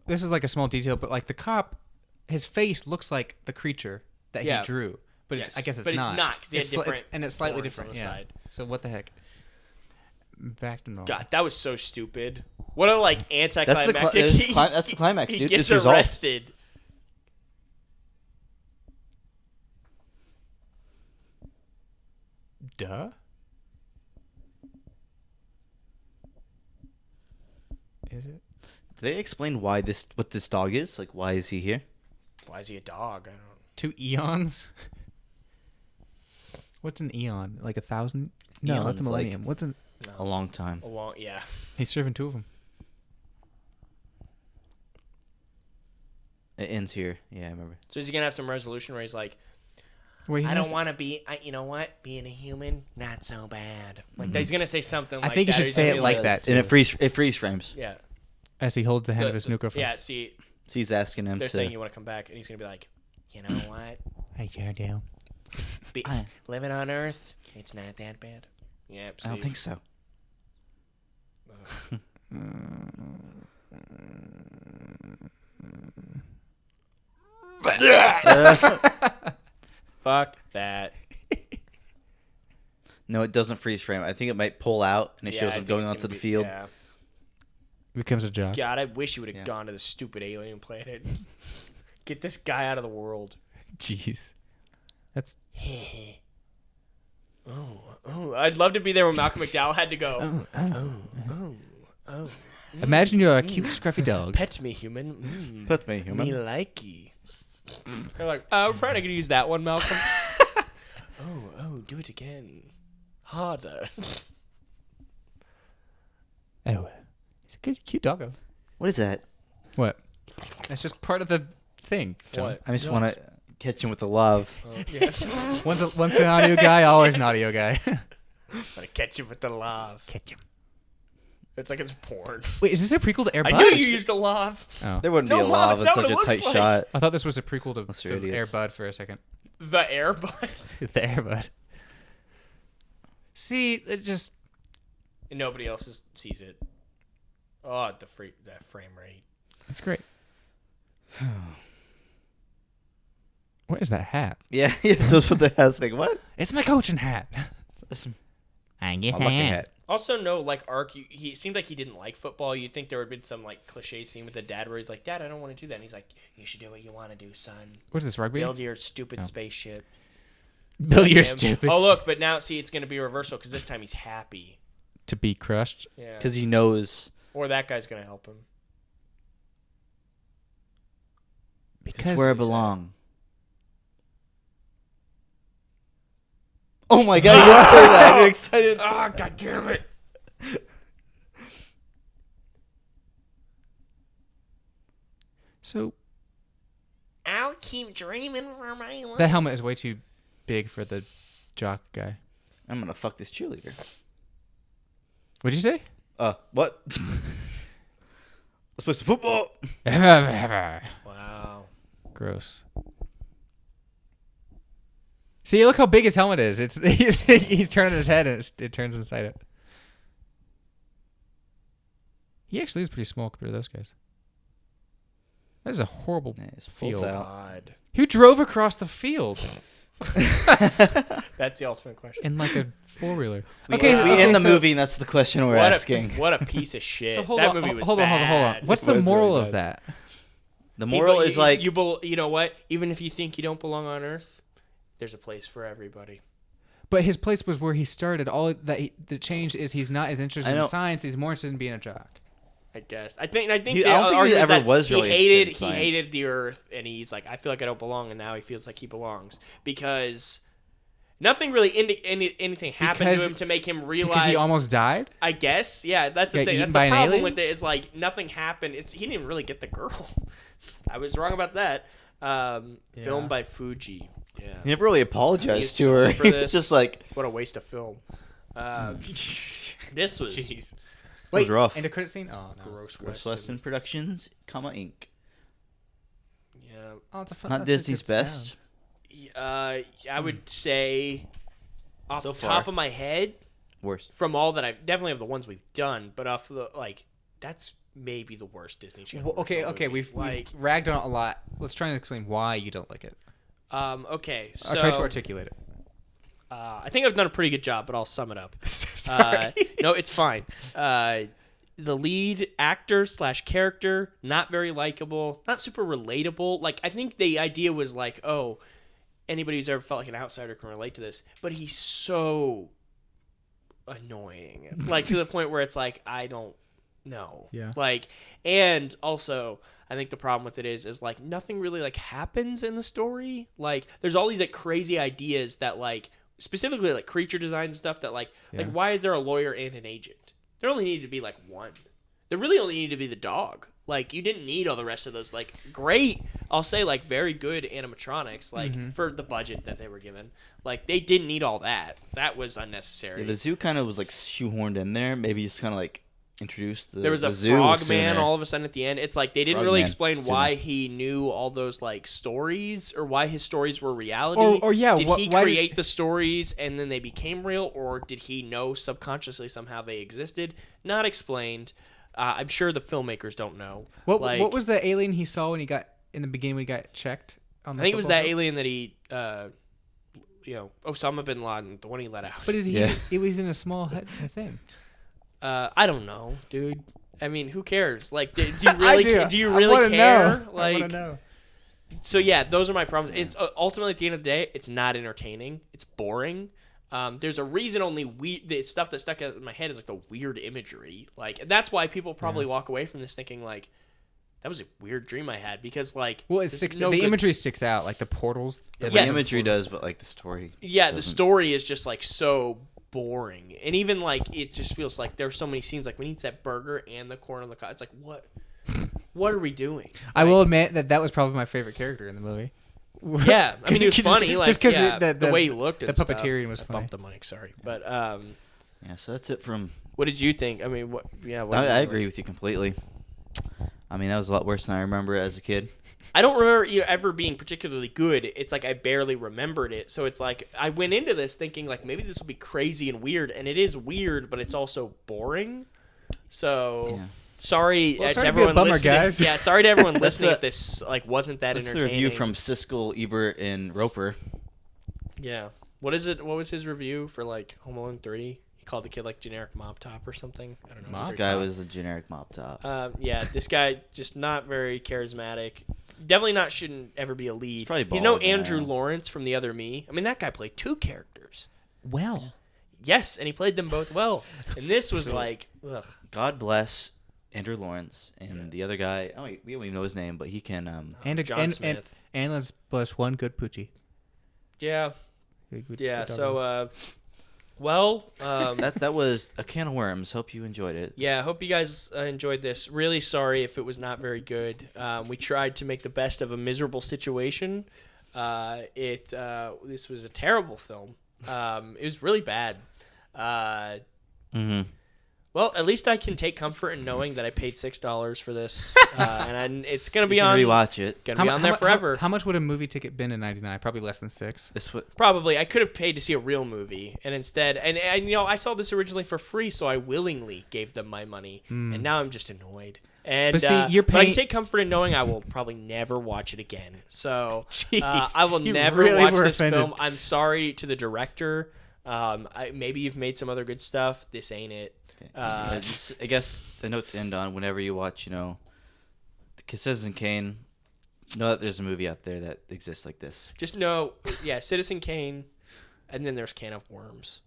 This is like a small detail, but like the cop, his face looks like the creature that Yeah. he drew. But Yes. I guess it's But not. it's not, 'cause they had It's different and it's slightly horns on different. the Yeah. side. So what the heck? Back to normal. God, that was so stupid. What a like That's the anticlimactic. that's the climax, He dude. gets This result. arrested. Duh. Is it? Did they explain what this dog is? Like, why is he here? Why is he a dog? I don't. 2 eons? What's an eon? Like 1,000? No, that's Eon's a like- millennium. What's an? know. A long time. A long, yeah. He's serving 2 of them. It ends here. Yeah, I remember. So is he gonna have some resolution where he's like, Wait, I don't want to be. You know what? Being a human, not so bad. Like he's gonna say something. I like think you that, should or he's say gonna it be like that, And too. it freeze frames. Yeah. As he holds the hand of his new girlfriend. Yeah. See, So he's asking him they're to. saying you want to come back, and he's gonna be like, you know what? I sure do. Living on Earth, it's not that bad. Yeah. I don't see. think so. Fuck that. No, it doesn't freeze frame. I think it might pull out and it Yeah, shows I him think going it's onto gonna the be- field. Yeah. Becomes a jock. God, I wish you would have Yeah. gone to the stupid alien planet. Get this guy out of the world. Jeez. That's. Oh, I'd love to be there when Malcolm McDowell had to go. Oh. Imagine you're a cute, scruffy dog. Pet me, human. Put me, human. Me likey. They're like, we're probably gonna use that one, Malcolm. oh, do it again. Harder. Oh, it's a good, cute doggo. What is that? What? That's just part of the thing, John. What? I just want to catch him with the love. Yeah. Once an audio guy, always an audio guy. Gonna catch you with the love. Catch him. It's like it's porn. Wait, is this a prequel to Air I Bud? knew you used a love. Oh. There wouldn't No, be a Mom, love it's in not such what a it looks tight like. shot. I thought this was a prequel Unless to you're Air idiots. Bud for a second. The Air Bud. The Air Bud. See, it just. And nobody else sees it. Oh, that frame rate. It's great. What is that hat? Yeah, that's what they ask. Like, what? It's my coaching hat. That's I a guess lucky hat. Also, no, like arc. He it seemed like he didn't like football. You'd think there would have been some like cliche scene with the dad where he's like, "Dad, I don't want to do that." And he's like, "You should do what you want to do, son. What is this, rugby? Build your stupid Oh. spaceship." Build your Him. stupid. Oh, look, but now see, it's gonna be a reversal because this time he's happy. To be crushed. Yeah. Because he knows. Or that guy's gonna help him. Because It's where I belong. Oh my god, you didn't say that. You're excited. Oh, god damn it. So I'll keep dreaming for my life. that helmet is way too big for the jock guy. I'm gonna fuck this cheerleader. What'd you say? What? Let's play some football. Wow. Gross. See, look how big his helmet is. It's he's turning his head and it turns inside it. He actually is pretty small compared to those guys. That is a horrible Yeah, it's full field. out. God. Who drove across the field That's the ultimate question. in like a 4-wheeler? We end the so- movie, and that's the question we're asking. What a piece of shit. So hold that on, movie was hold on. bad. What's It the was moral really of bad. that? The moral is like you know what? Even if you think you don't belong on Earth, there's a place for everybody. But his place was where he started. All that the change is he's not as interested in science. He's more interested in being a jock. I guess. I think. I the don't think he argument is ever that was really interested in he science. hated the Earth, and he's like, I feel like I don't belong, and now he feels like he belongs because nothing really anything happened to him to make him realize. Because he almost died. I guess, yeah. That's the Got thing. eaten That's by the an problem alien? with it. Is like nothing happened. He didn't even really get the girl. I was wrong about that. Filmed by Fuji. Yeah. he never really He apologized used to to her. go for It's this. just like What a waste of film. This was it was rough. End of credit scene. Oh no. Gross-Weston. Gross-Weston Productions, Inc. Yeah. Oh, it's a fun. Not that's a Disney's good best. sound. I would say, off So the far. top of my head, Worst. from all that I've definitely of the ones we've done, but off the that's maybe the worst Disney Channel. Well, okay. original movie. We've ragged on it a lot. Let's try and explain why you don't like it. Okay, so I'll try to articulate it. I think I've done a pretty good job, but I'll sum it up. Sorry. No, it's fine. The lead actor / character, not very likable, not super relatable. Like, I think the idea was like, oh, anybody who's ever felt like an outsider can relate to this. But he's so annoying. Like, to the point where it's like, I don't know. Yeah. Like, and also, I think the problem with it is like, nothing really, like, happens in the story. Like, there's all these, like, crazy ideas that, like, specifically, like, creature design and stuff that, like, why is there a lawyer and an agent? There only needed to be, like, one. There really only needed to be the dog. Like, you didn't need all the rest of those, like, great, I'll say, like, very good animatronics, like, for the budget that they were given. Like, they didn't need all that. That was unnecessary. Yeah, the zoo kind of was like shoehorned in there. Maybe just kind of like introduced the There was the a zoo frog sooner. man all of a sudden at the end. It's like they didn't Frog really man explain sooner. why he knew all those like stories or why his stories were reality. Or yeah, did he why create the stories and then they became real, or did he know subconsciously somehow they existed? Not explained. I'm sure the filmmakers don't know. What Like, was the alien he saw when he got in the beginning when he got checked? On the I think it was football that field? alien that he, Osama bin Laden, the one he let out. But Yeah. it was in a small thing. I don't know, dude. I mean, who cares? Like, do you really? I do you I really wanna care? Know. I Like, want to know. so yeah, those are my problems. It's ultimately at the end of the day, it's not entertaining. It's boring. There's a reason only the stuff that stuck out in my head is like the weird imagery. Like, and that's why people probably walk away from this thinking like, that was a weird dream I had, because like, Well, there's the good- imagery sticks out, like the portals. Yeah, Yes. the imagery does, but like the story. Yeah, the doesn't. story is just like so boring, and even like it just feels like there's so many scenes like when he eats that burger and the corn on the cob. It's like what are we doing? I will admit that was probably my favorite character in the movie. Yeah, I mean, he was funny. Like, just because yeah, the the way he looked, and the puppeteering stuff. was I funny. bumped the mic, sorry, but Yeah, so that's it from. what did you think? I mean, what? Yeah, what I agree with you completely. I mean, that was a lot worse than I remember it as a kid. I don't remember it ever being particularly good. It's like I barely remembered it. So it's like I went into this thinking like maybe this will be crazy and weird, and it is weird, but it's also boring. So Yeah. sorry, Well, to sorry to be a everyone bummer, listening. guys. Yeah, sorry to everyone That's listening the- if this like wasn't that That's the entertaining. review from Siskel, Ebert, and Roper. Yeah. What is it? What was his review for like Home Alone 3? He called the kid like generic mop top or something. I don't know. This guy was the generic mop top. Yeah, this guy just not very charismatic. Definitely shouldn't ever be a lead. probably He's no bald Andrew now. Lawrence from The Other Me. I mean, that guy played two characters. Well, Yes, and he played them both well. And this was like, ugh. God bless Andrew Lawrence, and the other guy. Oh, we don't even know his name, but he can. John Smith. And let's plus one good poochie. Yeah. Good So, that was a can of worms. Hope you enjoyed it. Yeah, I hope you guys enjoyed this. Really sorry if it was not very good. We tried to make the best of a miserable situation. This was a terrible film. It was really bad. Well, at least I can take comfort in knowing that I paid $6 for this, and it's gonna be on. Rewatch it. Gonna be on there forever. How much would a movie ticket been in '99? Probably less than $6. Probably. I could have paid to see a real movie, and instead, and I saw this originally for free, so I willingly gave them my money, and now I'm just annoyed. And but see, you're but I paying. can take comfort in knowing I will probably never watch it again. So Jeez, I will you never really watch were this offended. film. I'm sorry to the director. Maybe you've made some other good stuff. This ain't it. I guess the note to end on: whenever you watch, Citizen Kane, know that there's a movie out there that exists like this. Just know, Citizen Kane, and then there's Can of Worms.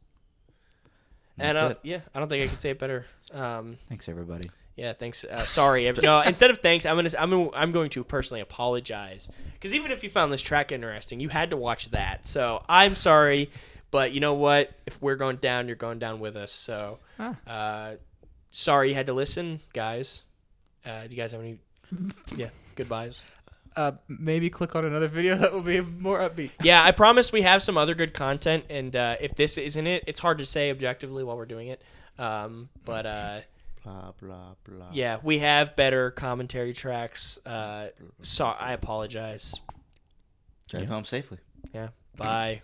And I don't think I could say it better. Thanks, everybody. Yeah, thanks. Sorry. No, instead of thanks, I'm going to personally apologize, because even if you found this track interesting, you had to watch that. So I'm sorry. But you know what? If we're going down, you're going down with us. So, sorry you had to listen, guys. Do you guys have any? Yeah, goodbyes. Maybe click on another video that will be more upbeat. Yeah, I promise we have some other good content, and if this isn't it, it's hard to say objectively while we're doing it. But blah blah blah. yeah, we have better commentary tracks. So I apologize. Drive home safely. Yeah. Bye.